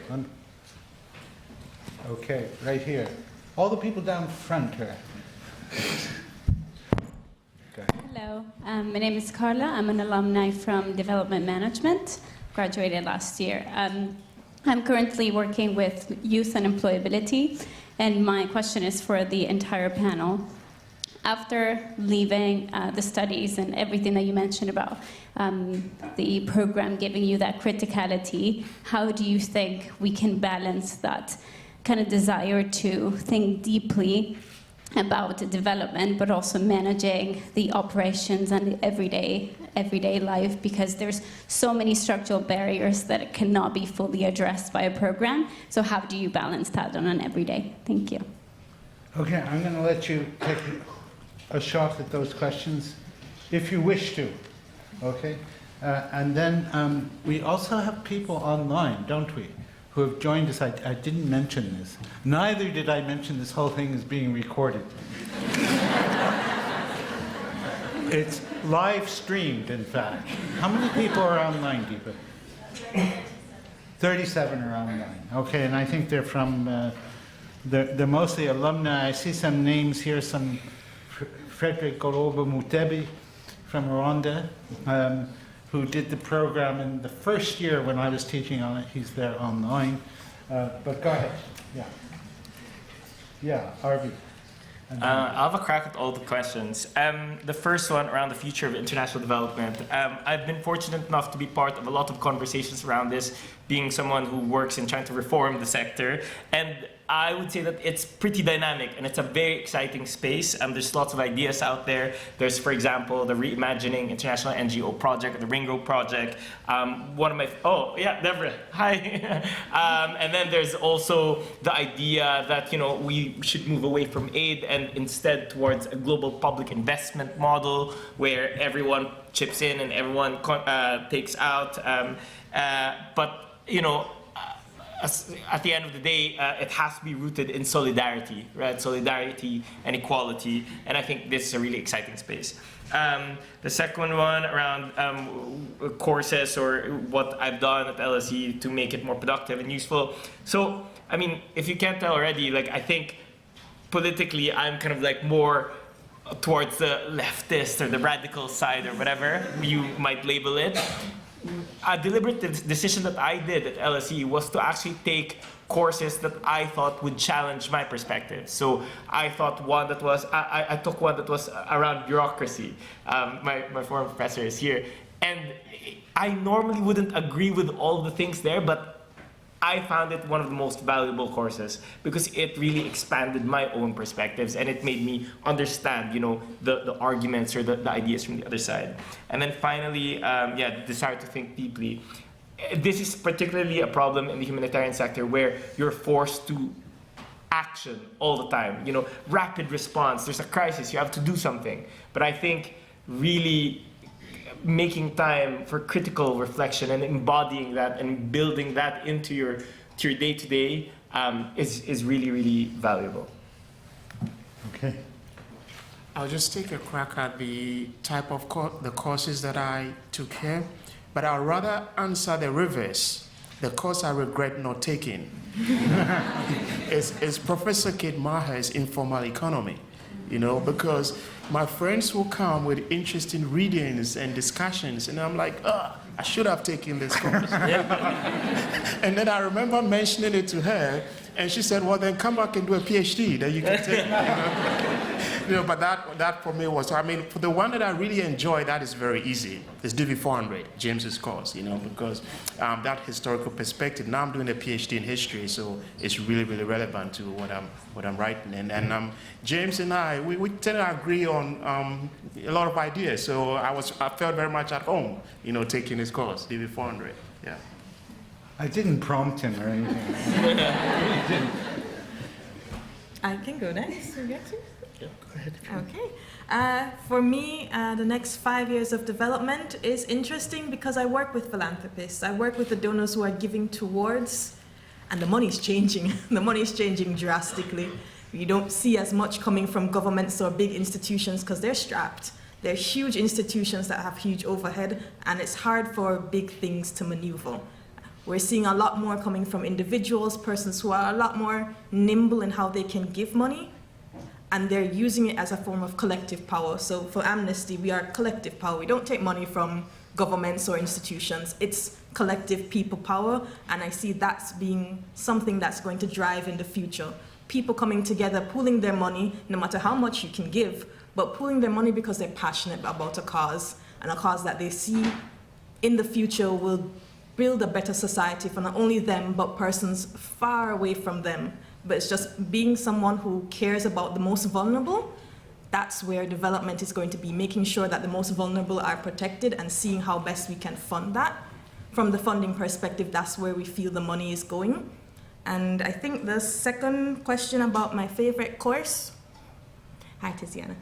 Okay, right here. All the people down front here. Okay. Hello, my name is Carla. I'm an alumni from Development Management, graduated last year. I'm currently working with youth and employability, and my question is for the entire panel. After leaving the studies and everything that you mentioned about the program giving you that criticality, how do you think we can balance that kind of desire to think deeply about development, but also managing the operations and the everyday life, because there's so many structural barriers that cannot be fully addressed by a program. So how do you balance that on an everyday? Thank you. Okay, I'm going to let you take a shot at those questions, if you wish to. Okay, and then we also have people online, don't we, who have joined us. I didn't mention this. Neither did I mention this whole thing is being recorded. It's live streamed, in fact. How many people are online, Deepa? 37 are online. Okay, and I think they're from, they're mostly alumni. I see some names here, some Frederick Goloba Mutebi from Rwanda, who did the program in the first year when I was teaching on it. He's there online. But go ahead. Yeah. Yeah, Arvi. I'll have a crack at all the questions. The first one around the future of international development. I've been fortunate enough to be part of a lot of conversations around this, being someone who works in trying to reform the sector. And I would say that it's pretty dynamic and it's a very exciting space. There's lots of ideas out there. There's, for example, the Reimagining International NGO Project, the Ring Road Project. One of my, oh yeah, Deborah, hi. And then there's also the idea that, you know, we should move away from aid and instead towards a global public investment model where everyone chips in and everyone takes out. But, you know, at the end of the day, it has to be rooted in solidarity, right? Solidarity and equality, and I think this is a really exciting space. The second one around courses or what I've done at LSE to make it more productive and useful. So, I mean, if you can't tell already, like, I think politically I'm kind of like more towards the leftist or the radical side or whatever you might label it. A deliberate decision that I did at LSE was to actually take courses that I thought would challenge my perspective. So I thought one that was, I took one that was around bureaucracy. My former professor is here. And I normally wouldn't agree with all the things there, but I found it one of the most valuable courses because it really expanded my own perspectives and it made me understand, you know, the arguments or the ideas from the other side. And then finally, yeah, desire to think deeply. This is particularly a problem in the humanitarian sector where you're forced to action all the time. You know, rapid response. There's a crisis, you have to do something. But I think really making time for critical reflection and embodying that and building that into your day-to-day is really, really valuable. Okay. I'll just take a crack at the type of the courses that I took here, but I'll rather answer the reverse. The course I regret not taking is Professor Kate Maher's Informal Economy, you know, because my friends will come with interesting readings and discussions, and I'm like, I should have taken this course. And then I remember mentioning it to her, and she said, well, then come back and do a PhD that you can take. You know, but that for me was, I mean, for the one that I really enjoy, that is very easy. It's DV400, James's course, you know, because that historical perspective. Now I'm doing a PhD in history, so it's really, really relevant to what I'm writing. And James and I, we tend to agree on a lot of ideas. So I felt very much at home, you know, taking his course, DV400. Yeah. I didn't prompt him or anything. I can go next. Okay. For me, the next 5 years of development is interesting because I work with philanthropists. I work with the donors who are giving towards, and the money is changing. The money is changing drastically. You don't see as much coming from governments or big institutions because they're strapped. They're huge institutions that have huge overhead, and it's hard for big things to maneuver. We're seeing a lot more coming from individuals, persons who are a lot more nimble in how they can give money, and they're using it as a form of collective power. So for Amnesty, we are collective power. We don't take money from governments or institutions. It's collective people power, and I see that's being something that's going to drive in the future. People coming together, pooling their money, no matter how much you can give, but pooling their money because they're passionate about a cause, and a cause that they see in the future will build a better society for not only them, but persons far away from them. But it's just being someone who cares about the most vulnerable. That's where development is going to be, making sure that the most vulnerable are protected and seeing how best we can fund that. From the funding perspective, that's where we feel the money is going. And I think the second question about my favorite course, hi Tiziana.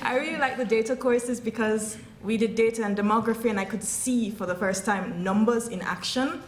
I really like the data courses because we did data and demography, and I could see for the first time numbers in action.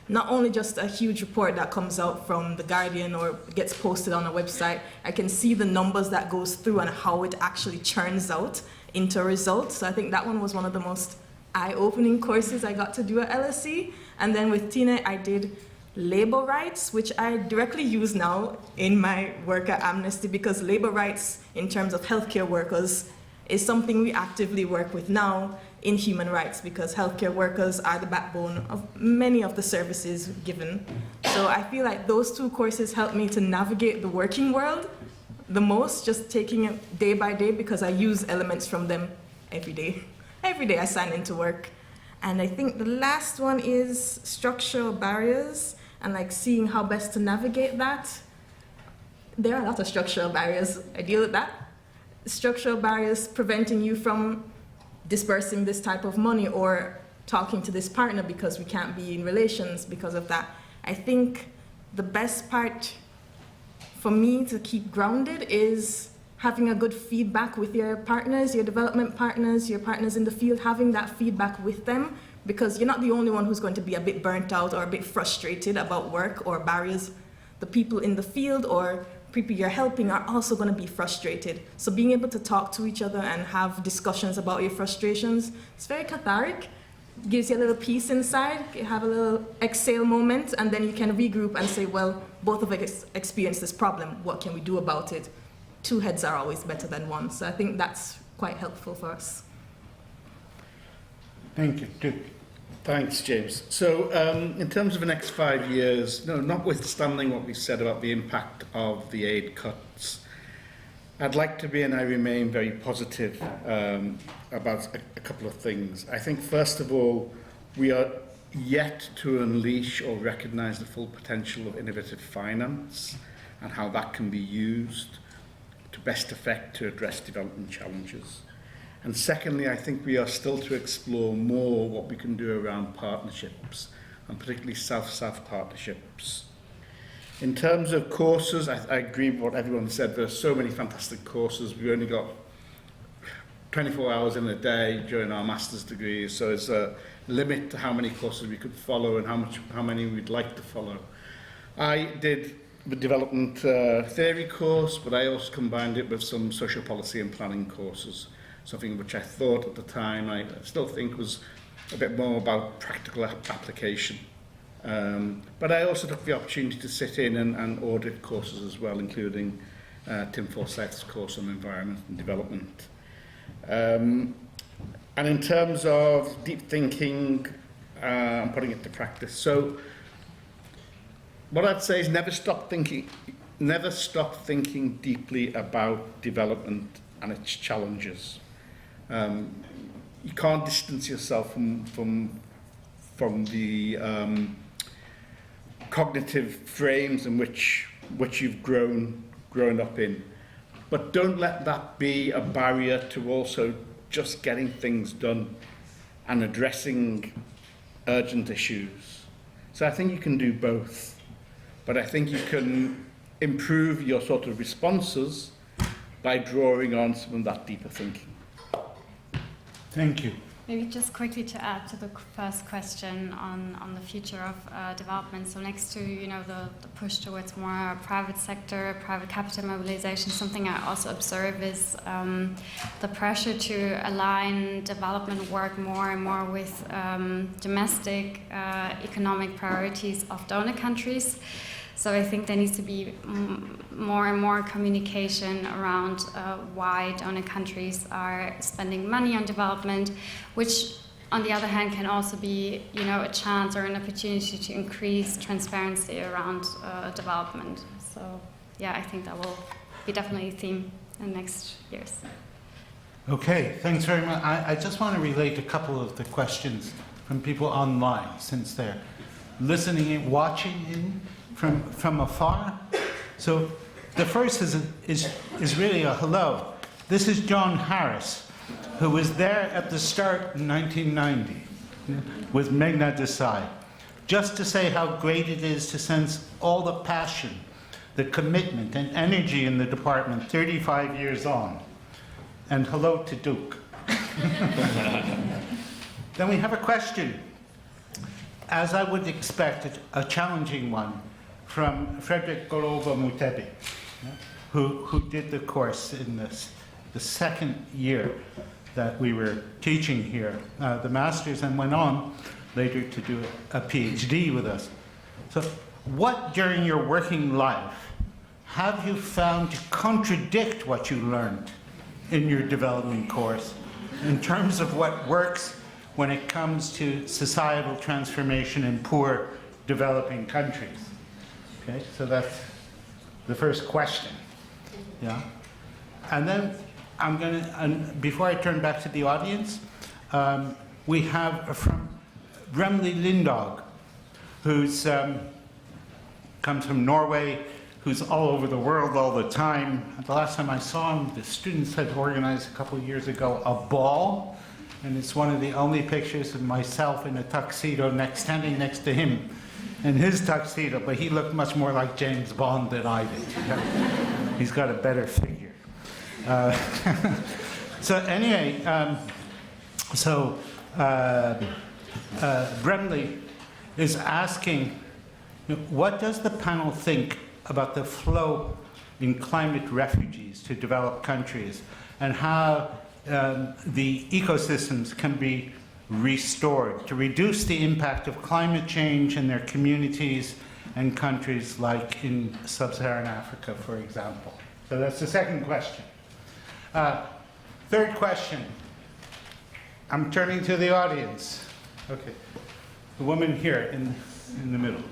Not only just a huge report that comes out from The Guardian or gets posted on a website, I can see the numbers that goes through and how it actually churns out into results. So I think that one was one of the most eye-opening courses I got to do at LSE. And then with Tina, I did labor rights, which I directly use now in my work at Amnesty, because labor rights in terms of healthcare workers is something we actively work with now in human rights, because healthcare workers are the backbone of many of the services given. So I feel like those two courses helped me to navigate the working world the most, just taking it day by day, because I use elements from them every day. Every day I sign into work. And I think the last one is structural barriers and like seeing how best to navigate that. There are a lot of structural barriers. I deal with that. Structural barriers preventing you from dispersing this type of money or talking to this partner because we can't be in relations because of that. I think the best part for me to keep grounded is having a good feedback with your partners, your development partners, your partners in the field, having that feedback with them, because you're not the only one who's going to be a bit burnt out or a bit frustrated about work or barriers. The people in the field or people you're helping are also going to be frustrated. So being able to talk to each other and have discussions about your frustrations, it's very cathartic. Gives you a little peace inside. You have a little exhale moment, and then you can regroup and say, well, both of us experienced this problem. What can we do about it? Two heads are always better than one. So I think that's quite helpful for us. Thank you. Duke. Thanks, James. So in terms of the next 5 years, notwithstanding what we said about the impact of the aid cuts, I'd like to be, and I remain very positive about a couple of things. I think, first of all, we are yet to unleash or recognise the full potential of innovative finance and how that can be used to best effect to address development challenges. And secondly, I think we are still to explore more what we can do around partnerships, and particularly South-South partnerships. In terms of courses, I agree with what everyone said. There are so many fantastic courses. We've only got 24 hours in a day during our master's degrees, so there's a limit to how many courses we could follow and how many we'd like to follow. I did the development theory course, but I also combined it with some social policy and planning courses, something which I thought at the time, I still think was a bit more about practical application. But I also took the opportunity to sit in and audit courses as well, including Tim Forsyth's course on environment and development. And in terms of deep thinking and putting it to practice, so what I'd say is never stop thinking deeply about development and its challenges. You can't distance yourself from the cognitive frames in which you've grown up in, but don't let that be a barrier to also just getting things done and addressing urgent issues. So I think you can do both, but I think you can improve your sort of responses by drawing on some of that deeper thinking. Thank you. Maybe just quickly to add to the first question on the future of development. So next to the push towards more private sector, private capital mobilization, something I also observe is the pressure to align development work more and more with domestic economic priorities of donor countries. So I think there needs to be more and more communication around why donor countries are spending money on development, which on the other hand can also be a chance or an opportunity to increase transparency around development. So yeah, I think that will be definitely a theme in the next years. Okay, thanks very much. I just want to relate a couple of the questions from people online, since they're listening in, watching in from afar. So the first is really a hello. This is John Harris, who was there at the start in 1990 with Meghna Desai, just to say how great it is to sense all the passion, the commitment and energy in the department 35 years on. And hello to Duke. Then we have a question, as I would expect, a challenging one, from Frederick Goloba Mutebi, who did the course in the second year that we were teaching here, the master's, and went on later to do a PhD with us. So what during your working life have you found to contradict what you learned in your development course in terms of what works when it comes to societal transformation in poor developing countries? Okay, so that's the first question. Yeah. And then I'm going to, before I turn back to the audience, we have from Remli Lindog, who's comes from Norway, who's all over the world all the time. The last time I saw him, the students had organized a couple of years ago a ball, and it's one of the only pictures of myself in a tuxedo standing next to him in his tuxedo, but he looked much more like James Bond than I did. He's got a better figure. So anyway, Bremley is asking, what does the panel think about the flow in climate refugees to developed countries, and how the ecosystems can be restored to reduce the impact of climate change in their communities and countries like in sub-Saharan Africa, for example? So that's the second question. Third question. I'm turning to the audience. Okay. The woman here in the middle.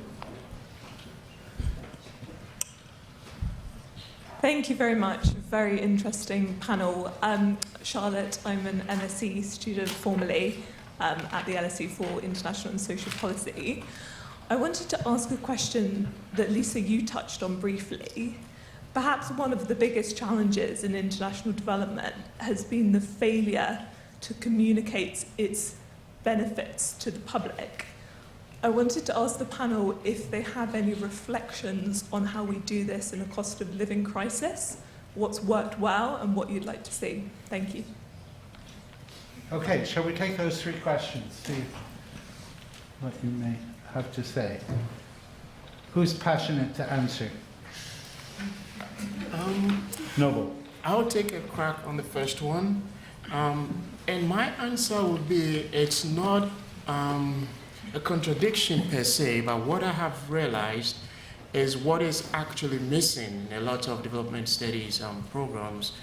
Thank you very much. Very interesting panel. Charlotte, I'm an MSc student formerly at the LSE for International and Social Policy. I wanted to ask a question that, Lisa, you touched on briefly. Perhaps one of the biggest challenges in international development has been the failure to communicate its benefits to the public. I wanted to ask the panel if they have any reflections on how we do this in a cost of living crisis, what's worked well and what you'd like to see. Thank you. Okay, shall we take those three questions, see what you may have to say? Who's passionate to answer? Noble. I'll take a crack on the first one. And my answer would be, it's not a contradiction per se, but what I have realized is what is actually missing in a lot of development studies programs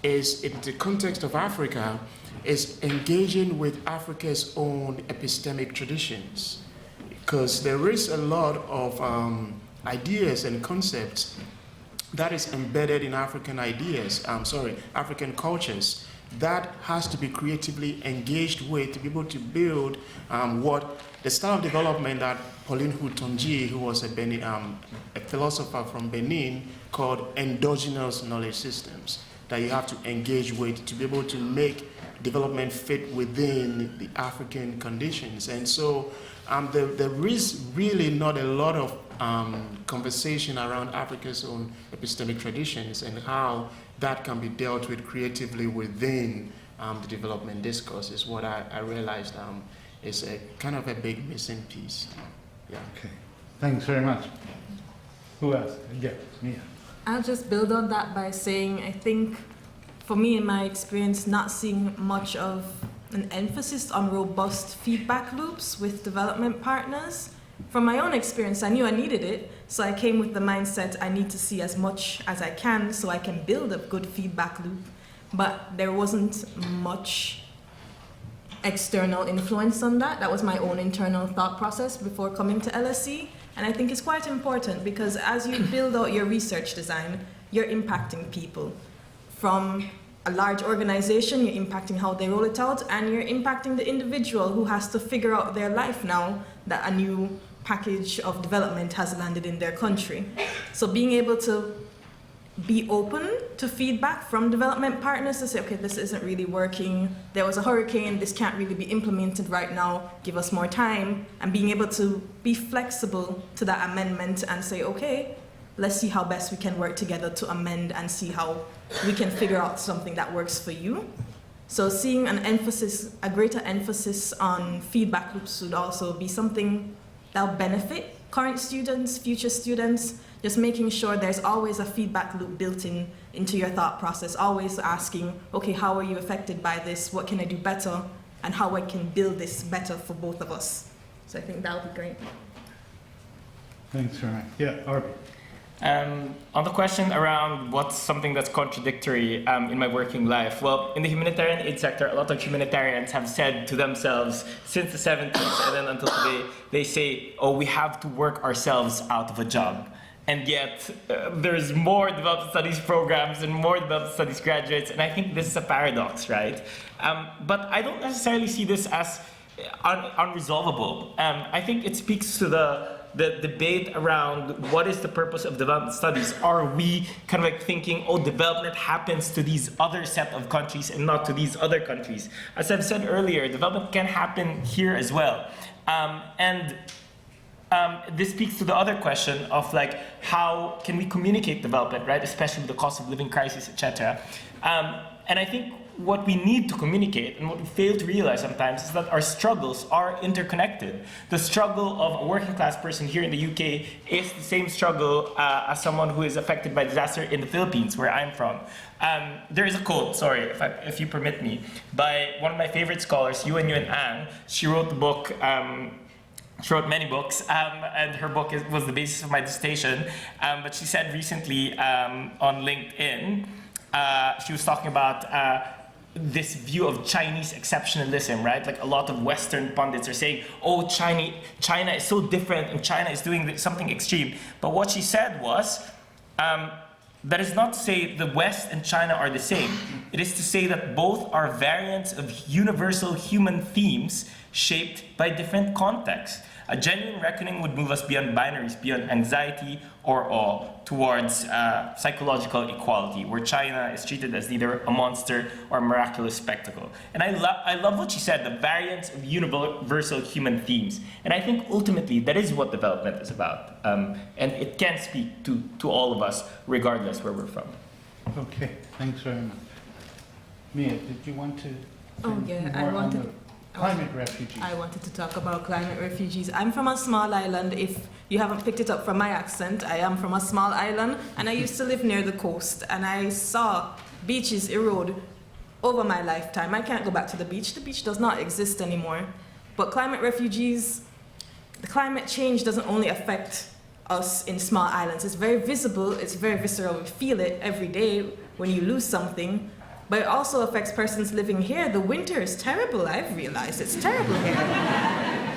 is, in the context of Africa, is engaging with Africa's own epistemic traditions. Because there is a lot of ideas and concepts that is embedded in African African cultures that has to be creatively engaged with to be able to build what the style of development that Pauline Houtonji, who was a philosopher from Benin, called endogenous knowledge systems, that you have to engage with to be able to make development fit within the African conditions. And so there is really not a lot of conversation around Africa's own epistemic traditions and how that can be dealt with creatively within the development discourse is what I realized is a kind of a big missing piece. Yeah. Okay. Thanks very much. Who else? Yeah, Mia. I'll just build on that by saying I think for me in my experience not seeing much of an emphasis on robust feedback loops with development partners. From my own experience, I knew I needed it, so I came with the mindset I need to see as much as I can so I can build a good feedback loop. But there wasn't much external influence on that. That was my own internal thought process before coming to LSE. And I think it's quite important because as you build out your research design, you're impacting people. From a large organization, you're impacting how they roll it out, and you're impacting the individual who has to figure out their life now that a new package of development has landed in their country. So being able to be open to feedback from development partners to say, okay, this isn't really working, there was a hurricane, this can't really be implemented right now, give us more time, and being able to be flexible to that amendment and say, okay, let's see how best we can work together to amend and see how we can figure out something that works for you. So seeing an emphasis, a greater emphasis on feedback loops would also be something that will benefit current students, future students, just making sure there's always a feedback loop built into your thought process, always asking, okay, how are you affected by this? What can I do better? And how I can build this better for both of us. So I think that would be great. Thanks very much. Yeah, Arby. On the question around what's something that's contradictory in my working life, well, in the humanitarian aid sector, a lot of humanitarians have said to themselves since the 70s and then until today, they say, oh, we have to work ourselves out of a job. And yet, there's more development studies programs and more development studies graduates, and I think this is a paradox, right? But I don't necessarily see this as unresolvable. I think it speaks to the debate around what is the purpose of development studies. Are we kind of like thinking, oh, development happens to these other set of countries and not to these other countries? As I've said earlier, development can happen here as well. This speaks to the other question of like, how can we communicate development, right? Especially with the cost of living crisis, etc. And I think what we need to communicate and what we fail to realize sometimes is that our struggles are interconnected. The struggle of a working class person here in the UK is the same struggle as someone who is affected by disaster in the Philippines, where I'm from. There is a quote, sorry, if you permit me, by one of my favorite scholars, Yuan Ang. She wrote the book, she wrote many books, and her book was the basis of my dissertation. But she said recently on LinkedIn, she was talking about this view of Chinese exceptionalism, right? Like a lot of Western pundits are saying, oh, China is so different and China is doing something extreme. But what she said was, that is not to say the West and China are the same. It is to say that both are variants of universal human themes shaped by different contexts. A genuine reckoning would move us beyond binaries, beyond anxiety or awe, towards psychological equality, where China is treated as either a monster or a miraculous spectacle. And I love what she said, the variants of universal human themes. And I think ultimately that is what development is about. And it can speak to all of us, regardless where we're from. Okay, thanks very much. Mia, did you want to? Oh yeah, Climate refugees. I wanted to talk about climate refugees. I'm from a small island. If you haven't picked it up from my accent, I am from a small island, and I used to live near the coast, and I saw beaches erode over my lifetime. I can't go back to the beach. The beach does not exist anymore. But climate refugees, the climate change doesn't only affect us in small islands. It's very visible, it's very visceral. We feel it every day when you lose something. But it also affects persons living here. The winter is terrible, I've realized. It's terrible here.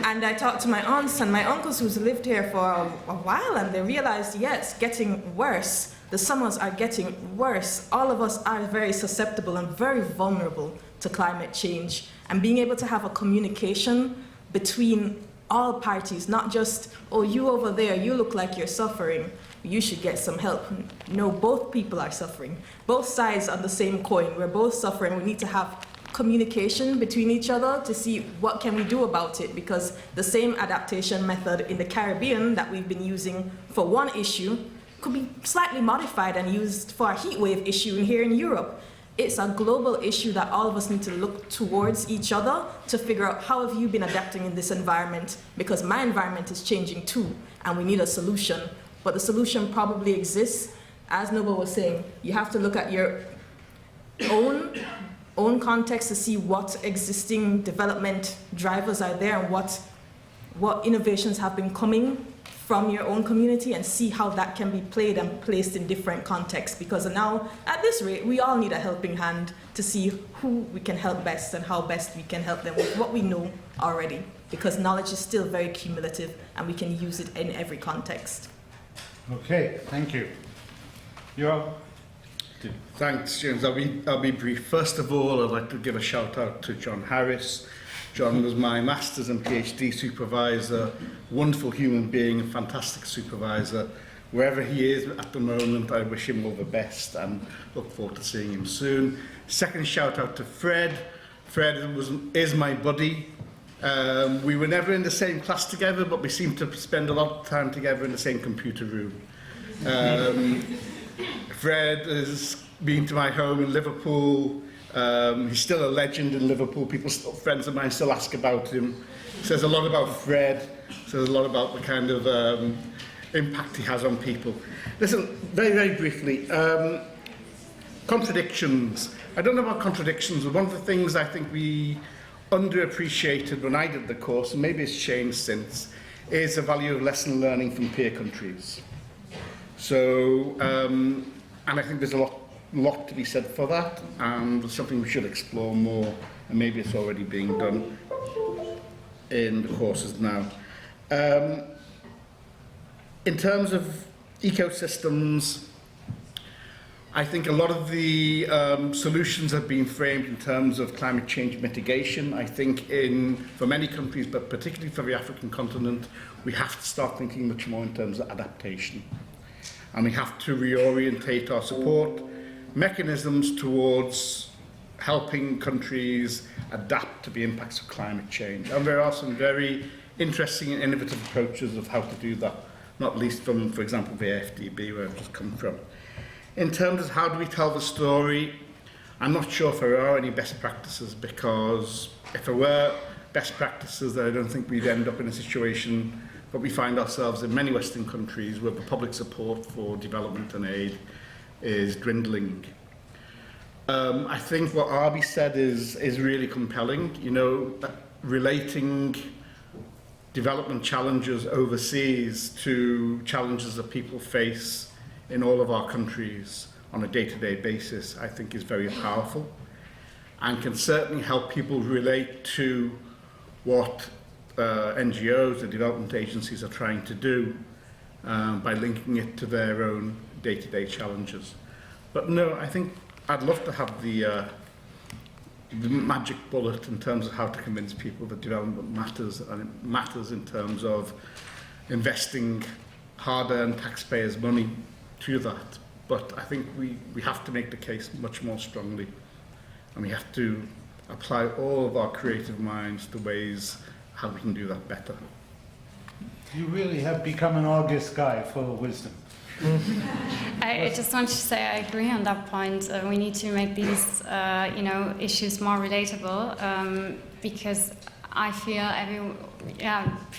And I talked to my aunts and my uncles who's lived here for a while, and they realized, yeah, it's getting worse. The summers are getting worse. All of us are very susceptible and very vulnerable to climate change. And being able to have a communication between all parties, not just, oh, you over there, you look like you're suffering, you should get some help. No, both people are suffering. Both sides on the same coin. We're both suffering. We need to have communication between each other to see what can we do about it, because the same adaptation method in the Caribbean that we've been using for one issue could be slightly modified and used for a heat wave issue here in Europe. It's a global issue that all of us need to look towards each other to figure out how have you been adapting in this environment, because my environment is changing too and we need a solution. But the solution probably exists. As Noble was saying, you have to look at your own context to see what existing development drivers are there and what innovations have been coming from your own community, and see how that can be played and placed in different contexts. Because now, at this rate, we all need a helping hand to see who we can help best and how best we can help them with what we know already. Because knowledge is still very cumulative and we can use it in every context. Okay, thank you. You're up. Thanks, James. I'll be brief. First of all, I'd like to give a shout out to John Harris. John was my master's and PhD supervisor, wonderful human being, a fantastic supervisor. Wherever he is at the moment, I wish him all the best and look forward to seeing him soon. Second shout out to Fred. Fred is my buddy. We were never in the same class together, but we seemed to spend a lot of time together in the same computer room. Fred has been to my home in Liverpool. He's still a legend in Liverpool. Friends of mine still ask about him. Says a lot about Fred. Says a lot about the kind of impact he has on people. Listen, very, very briefly. Contradictions. I don't know about contradictions, but one of the things I think we underappreciated when I did the course, and maybe it's changed since, is the value of lesson learning from peer countries. So, and I think there's a lot to be said for that, and it's something we should explore more, and maybe it's already being done in the courses now. In terms of ecosystems, I think a lot of the solutions have been framed in terms of climate change mitigation. I think for many countries, but particularly for the African continent, we have to start thinking much more in terms of adaptation. And we have to reorientate our support mechanisms towards helping countries adapt to the impacts of climate change. And there are some very interesting and innovative approaches of how to do that, not least from, for example, the AFDB, where I've just come from. In terms of how do we tell the story, I'm not sure if there are any best practices, because if there were best practices, then I don't think we'd end up in a situation that we find ourselves in many Western countries where the public support for development and aid is dwindling. I think what Arby said is really compelling. You know, relating development challenges overseas to challenges that people face in all of our countries on a day-to-day basis, I think is very powerful and can certainly help people relate to what NGOs and development agencies are trying to do by linking it to their own day-to-day challenges. But no, I think I'd love to have the magic bullet in terms of how to convince people that development matters, and it matters in terms of investing hard-earned taxpayers' money to that. But I think we have to make the case much more strongly, and we have to apply all of our creative minds to ways how we can do that better. You really have become an august guy full of wisdom. I just want to say I agree on that point. We need to make these issues more relatable, because I feel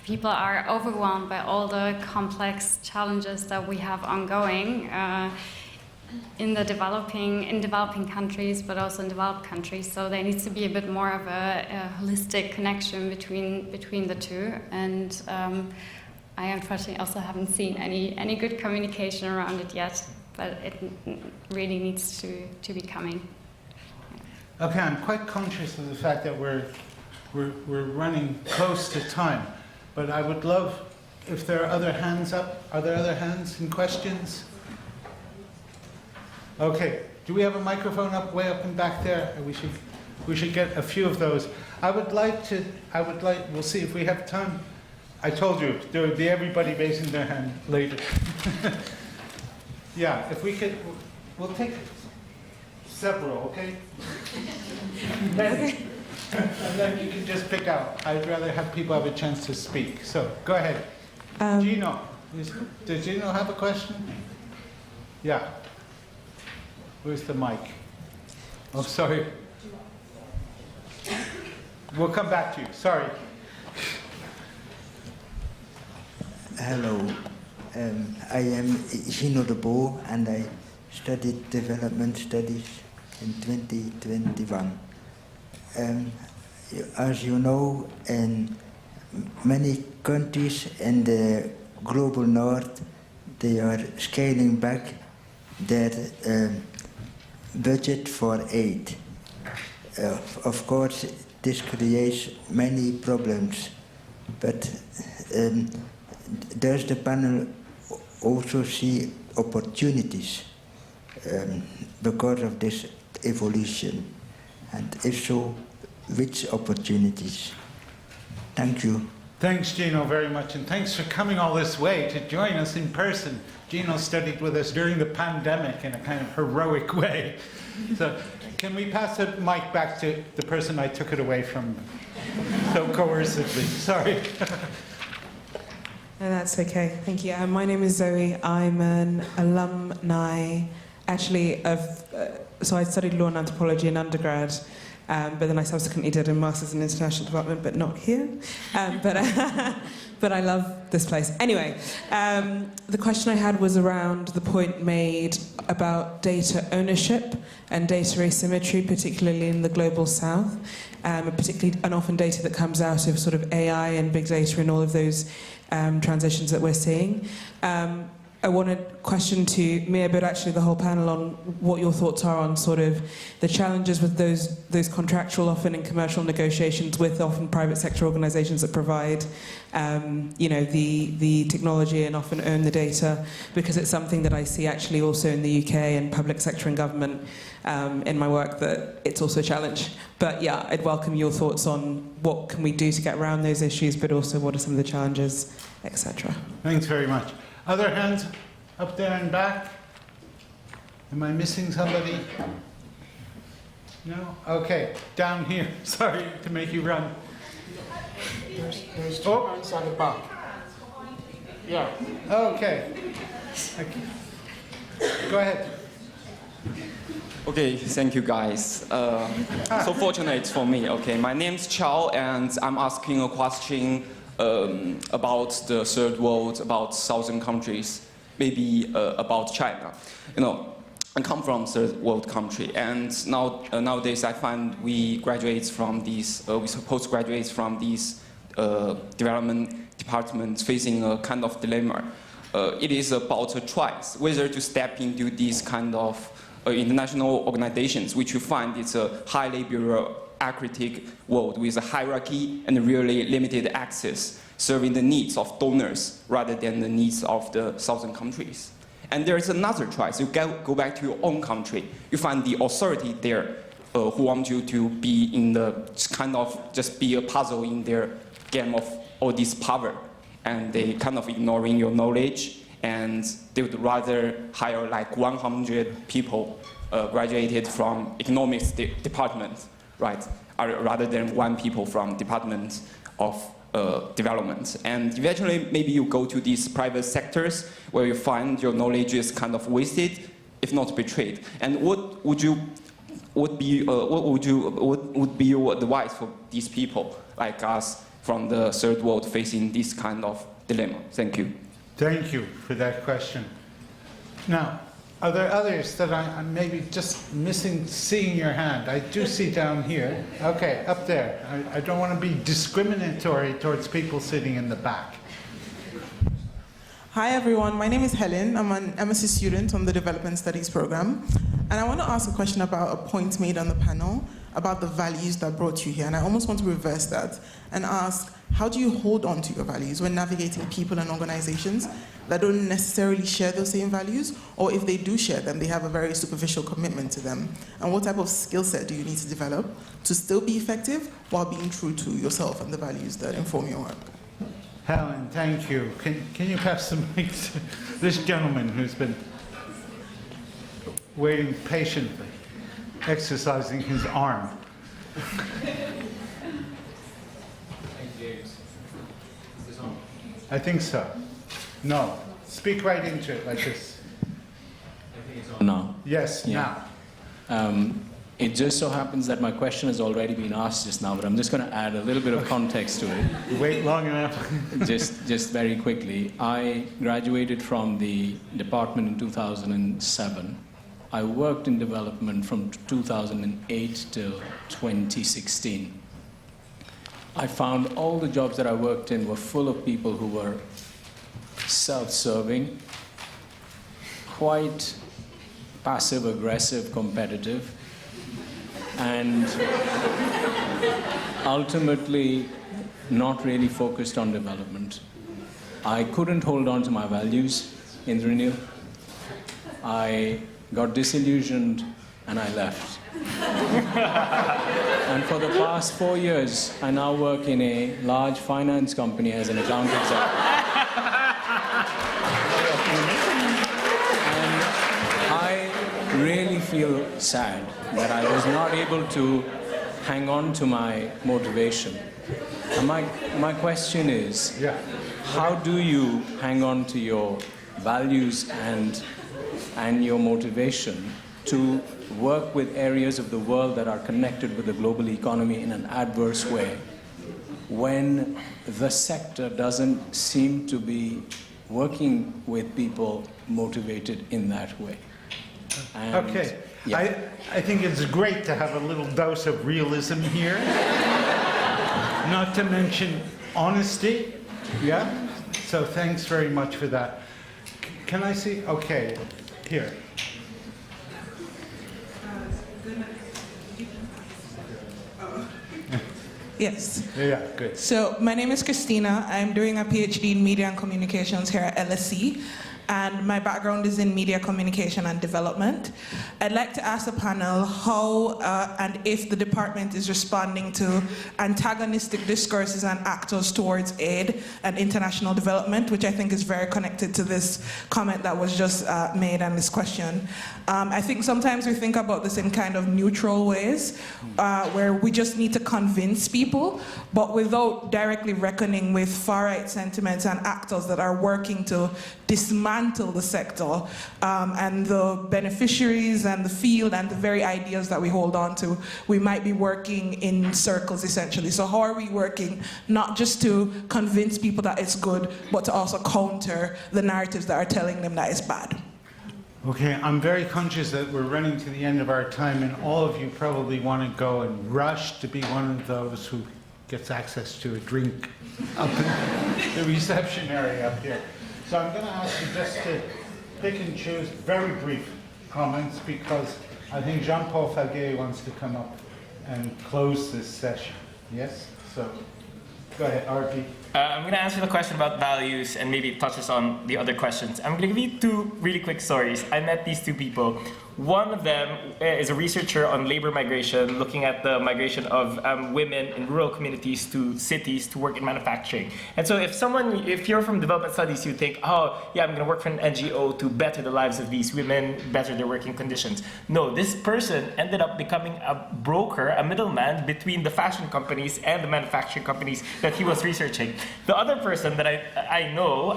people are overwhelmed by all the complex challenges that we have ongoing in developing countries, but also in developed countries. So there needs to be a bit more of a holistic connection between the two. And I unfortunately also haven't seen any good communication around it yet, but it really needs to be coming. Okay, I'm quite conscious of the fact that we're running close to time, but I would love if there are other hands up. Are there other hands and questions? Okay, do we have a microphone way up and back there? We should get a few of those. We'll see if we have time. I told you, there would be everybody raising their hand later. Yeah, if we could, we'll take several, okay? And then you can just pick out. I'd rather have people have a chance to speak. So go ahead. Gino. Does Gino have a question? Yeah. Where's the mic? Oh, sorry. We'll come back to you. Sorry. Hello. I am Gino de Bo, and I studied development studies in 2021. As you know, in many countries in the global north, they are scaling back their budget for aid. Of course, this creates many problems, but does the panel also see opportunities because of this evolution? And if so, which opportunities? Thank you. Thanks, Gino, very much, and thanks for coming all this way to join us in person. Gino studied with us during the pandemic in a kind of heroic way. So can we pass the mic back to the person I took it away from so coercively? Sorry. No, that's okay. Thank you. My name is Zoe. I'm an alumni, actually, so I studied law and anthropology in undergrad, but then I subsequently did a master's in international development, but not here. But I love this place. Anyway, the question I had was around the point made about data ownership and data asymmetry, particularly in the global south, particularly and often data that comes out of sort of AI and big data and all of those transitions that we're seeing. I want to question to Mia, but actually the whole panel, on what your thoughts are on sort of the challenges with those contractual, often in commercial negotiations with often private sector organisations that provide, the technology and often own the data, because it's something that I see actually also in the UK and public sector and government in my work, that it's also a challenge. But yeah, I'd welcome your thoughts on what can we do to get around those issues, but also what are some of the challenges, etc. Thanks very much. Other hands up there and back? Am I missing somebody? No? Okay, down here. Sorry to make you run. There's two hands at the back. Yeah. Okay. Go ahead. Okay, thank you guys. So fortunate for me. Okay, my name's Chao, and I'm asking a question about the third world, about southern countries, maybe about China. I come from third world country, and nowadays I find we graduates from these, we postgraduates from these development departments facing a kind of dilemma. It is about a choice whether to step into these kind of international organizations, which you find it's a highly bureaucratic world with a hierarchy and really limited access, serving the needs of donors rather than the needs of the southern countries. And there is another choice. You go back to your own country. You find the authority there who want you to be in the kind of just be a puzzle in their game of all this power. And they kind of ignoring your knowledge, and they would rather hire like 100 people graduated from economics department, right? Rather than 1 people from Department of Development. And eventually, maybe you go to these private sectors where you find your knowledge is kind of wasted, if not betrayed. And what would be your advice for these people like us from the third world facing this kind of dilemma? Thank you. Thank you for that question. Now, are there others that I'm maybe just missing seeing your hand? I do see down here. Okay, up there. I don't want to be discriminatory towards people sitting in the back. Hi everyone, my name is Helen. I'm an MSc student on the Development Studies program. And I want to ask a question about a point made on the panel about the values that brought you here. And I almost want to reverse that and ask, how do you hold on to your values when navigating people and organizations that don't necessarily share those same values? Or if they do share them, they have a very superficial commitment to them. And what type of skill set do you need to develop to still be effective while being true to yourself and the values that inform your work? Helen, thank you. Can you pass the mic to this gentleman who's been waiting patiently? exercising his arm. I think so. No. Speak right into it like this. No. Yes, Yeah. now. It just so happens that my question has already been asked just now, but I'm just going to add a little bit of context to it. You wait long enough. just very quickly. I graduated from the department in 2007. I worked in development from 2008 till 2016. I found all the jobs that I worked in were full of people who were self-serving, quite passive-aggressive, competitive, and ultimately not really focused on development. I couldn't hold on to my values, Indranil. I got disillusioned and I left. And for the past 4 years, I now work in a large finance company as an account executive. And I really feel sad that I was not able to hang on to my motivation. And my question is, how do you hang on to your values and your motivation to work with areas of the world that are connected with the global economy in an adverse way when the sector doesn't seem to be working with people motivated in that way? And, okay. yeah. I think it's great to have a little dose of realism here. Not to mention honesty. Yeah? So thanks very much for that. Can I see? Okay. Here. Yes. Yeah, good. So my name is Christina. I'm doing a PhD in Media and Communications here at LSE, and my background is in media communication and development. I'd like to ask the panel how and if the department is responding to antagonistic discourses and actors towards aid and international development, which I think is very connected to this comment that was just made and this question. I think sometimes we think about this in kind of neutral ways, where we just need to convince people, but without directly reckoning with far-right sentiments and actors that are working to dismantle the sector and the beneficiaries and the field and the very ideas that we hold on to. We might be working in circles, essentially. So how are we working not just to convince people that it's good, but to also counter the narratives that are telling them that it's bad? Okay, I'm very conscious that we're running to the end of our time, and all of you probably want to go and rush to be one of those who gets access to a drink up in the reception area up here. So I'm going to ask you just to pick and choose very brief comments, because I think Jean-Paul Faguet wants to come up and close this session. Yes? So go ahead, RP. I'm going to answer the question about values, and maybe it touches on the other questions. I'm going to give you two really quick stories. I met these two people. One of them is a researcher on labor migration, looking at the migration of women in rural communities to cities to work in manufacturing. And so if you're from development studies, you think, oh, yeah, I'm going to work for an NGO to better the lives of these women, better their working conditions. No, this person ended up becoming a broker, a middleman between the fashion companies and the manufacturing companies that he was researching. The other person that I know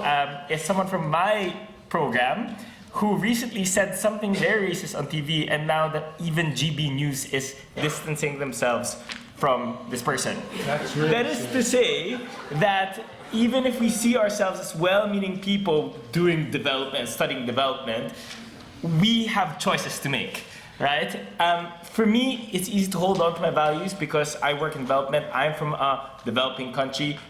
is someone from my program who recently said something very racist on TV, and now that even GB News is distancing themselves from this person. That's really That is to say that even if we see ourselves as well-meaning people doing development, studying development, we have choices to make, right? For me, it's easy to hold on to my values because I work in development. I'm from a developing country.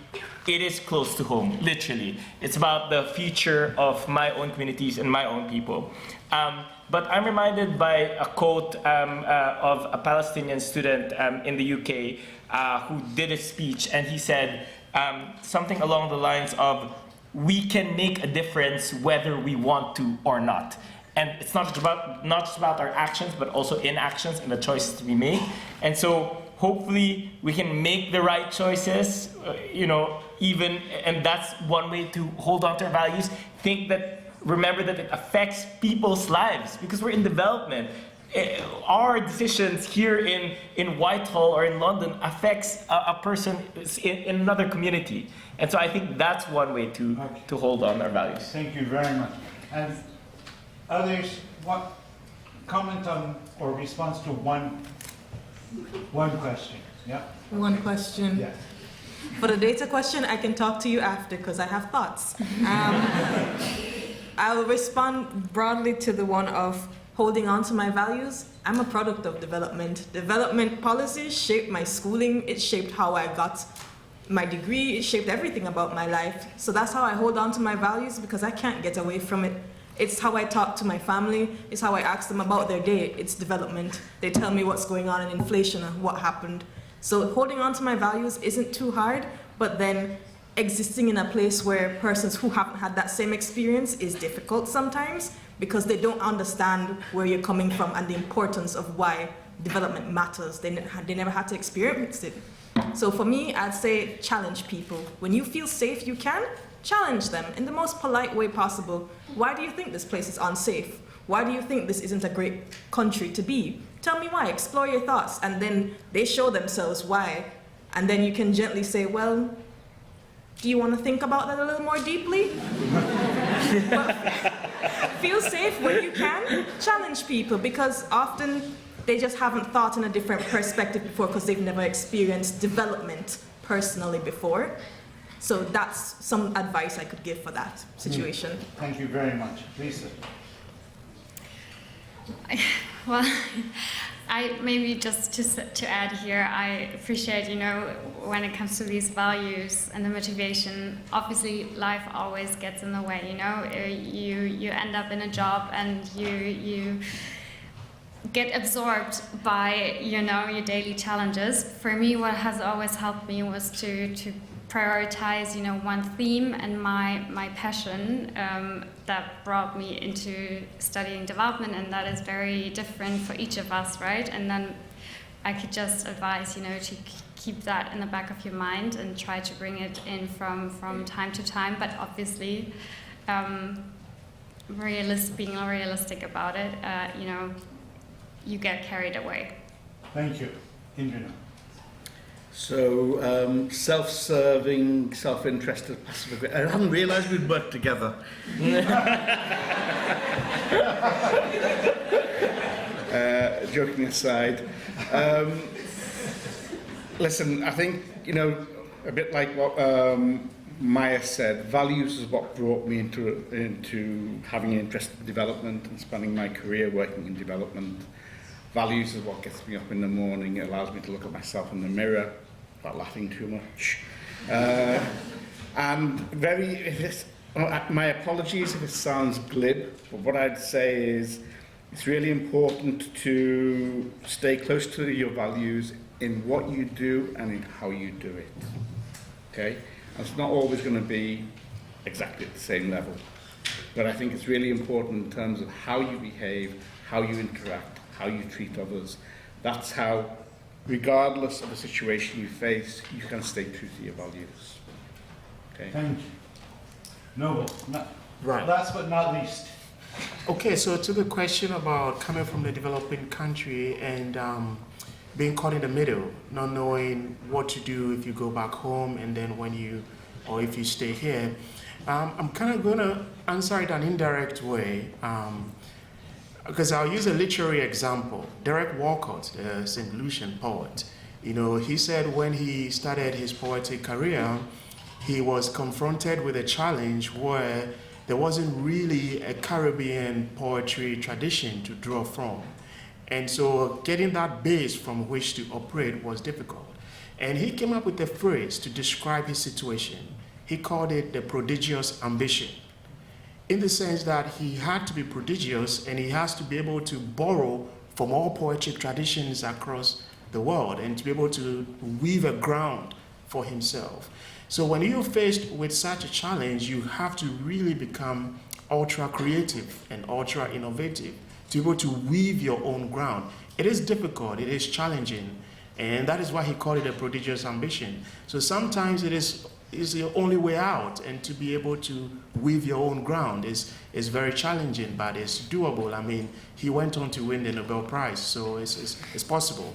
It is close to home, literally. It's about the future of my own communities and my own people. But I'm reminded by a quote of a Palestinian student in the UK who did a speech, and he said something along the lines of, we can make a difference whether we want to or not. And it's not just about our actions, but also inactions and the choices we make. And so hopefully we can make the right choices, and that's one way to hold on to our values. Remember that it affects people's lives, because we're in development. our decisions here in Whitehall or in London affects a person in another community. And so I think that's one way to hold on our values. Thank you very much. And others, what comment on or response to one question? Yeah. One question. Yes. For the data question, I can talk to you after because I have thoughts. I'll respond broadly to the one of holding on to my values. I'm a product of development. Development policies shaped my schooling. It shaped how I got my degree. It shaped everything about my life. So that's how I hold on to my values because I can't get away from it. It's how I talk to my family. It's how I ask them about their day. It's development. They tell me what's going on in inflation and what happened. So holding on to my values isn't too hard, but then existing in a place where persons who haven't had that same experience is difficult sometimes because they don't understand where you're coming from and the importance of why development matters. They never had to experience it. So for me, I'd say challenge people. When you feel safe, you can challenge them in the most polite way possible. Why do you think this place is unsafe? Why do you think this isn't a great country to be? Tell me why, explore your thoughts, and then they show themselves why. And then you can gently say, well, do you want to think about that a little more deeply? But feel safe when you can, challenge people, because often they just haven't thought in a different perspective before because they've never experienced development personally before. So that's some advice I could give for that situation. Thank you very much. Lisa. Well, I maybe just to add here, I appreciate, when it comes to these values and the motivation, obviously life always gets in the way, you end up in a job and you get absorbed by, your daily challenges. For me, what has always helped me was to prioritize, one theme and my passion that brought me into studying development, and that is very different for each of us, right? And then I could just advise, to keep that in the back of your mind and try to bring it in from time to time, but obviously being realistic about it, you get carried away. Thank you. Indranil. So, self-serving, self-interested, passive-aggressive. I hadn't realised we'd worked together. Joking aside. Listen, I think, a bit like what Maya said, values is what brought me into having an interest in development and spending my career working in development. Values is what gets me up in the morning. It allows me to look at myself in the mirror without laughing too much. And my apologies if it sounds glib, but what I'd say is it's really important to stay close to your values in what you do and in how you do it. Okay? And it's not always going to be exactly at the same level. But I think it's really important in terms of how you behave, how you interact, how you treat others. That's how, regardless of the situation you face, you can stay true to your values. Okay. Thank you. Noble, right. Last but not least. Okay, so to the question about coming from the developing country and being caught in the middle, not knowing what to do if you go back home and then or if you stay here, I'm kind of going to answer it an indirect way. Because I'll use a literary example. Derek Walcott, the St. Lucian poet, he said when he started his poetic career, he was confronted with a challenge where there wasn't really a Caribbean poetry tradition to draw from. And so getting that base from which to operate was difficult. And he came up with a phrase to describe his situation. He called it the prodigious ambition, in the sense that he had to be prodigious and he has to be able to borrow from all poetic traditions across the world and to be able to weave a ground for himself. So when you're faced with such a challenge, you have to really become ultra creative and ultra innovative to be able to weave your own ground. It is difficult, it is challenging, And that is why he called it a prodigious ambition. So sometimes it is the only way out, and to be able to weave your own ground is very challenging, but it's doable. I mean, he went on to win the Nobel Prize, so it's possible.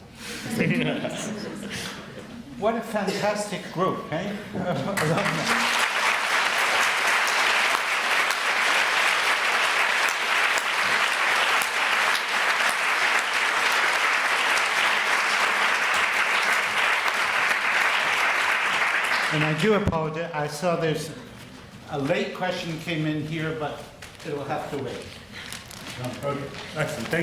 What a fantastic group, eh? And I do apologize. I saw there's a late question came in here, but it will have to wait. Excellent. Thank you.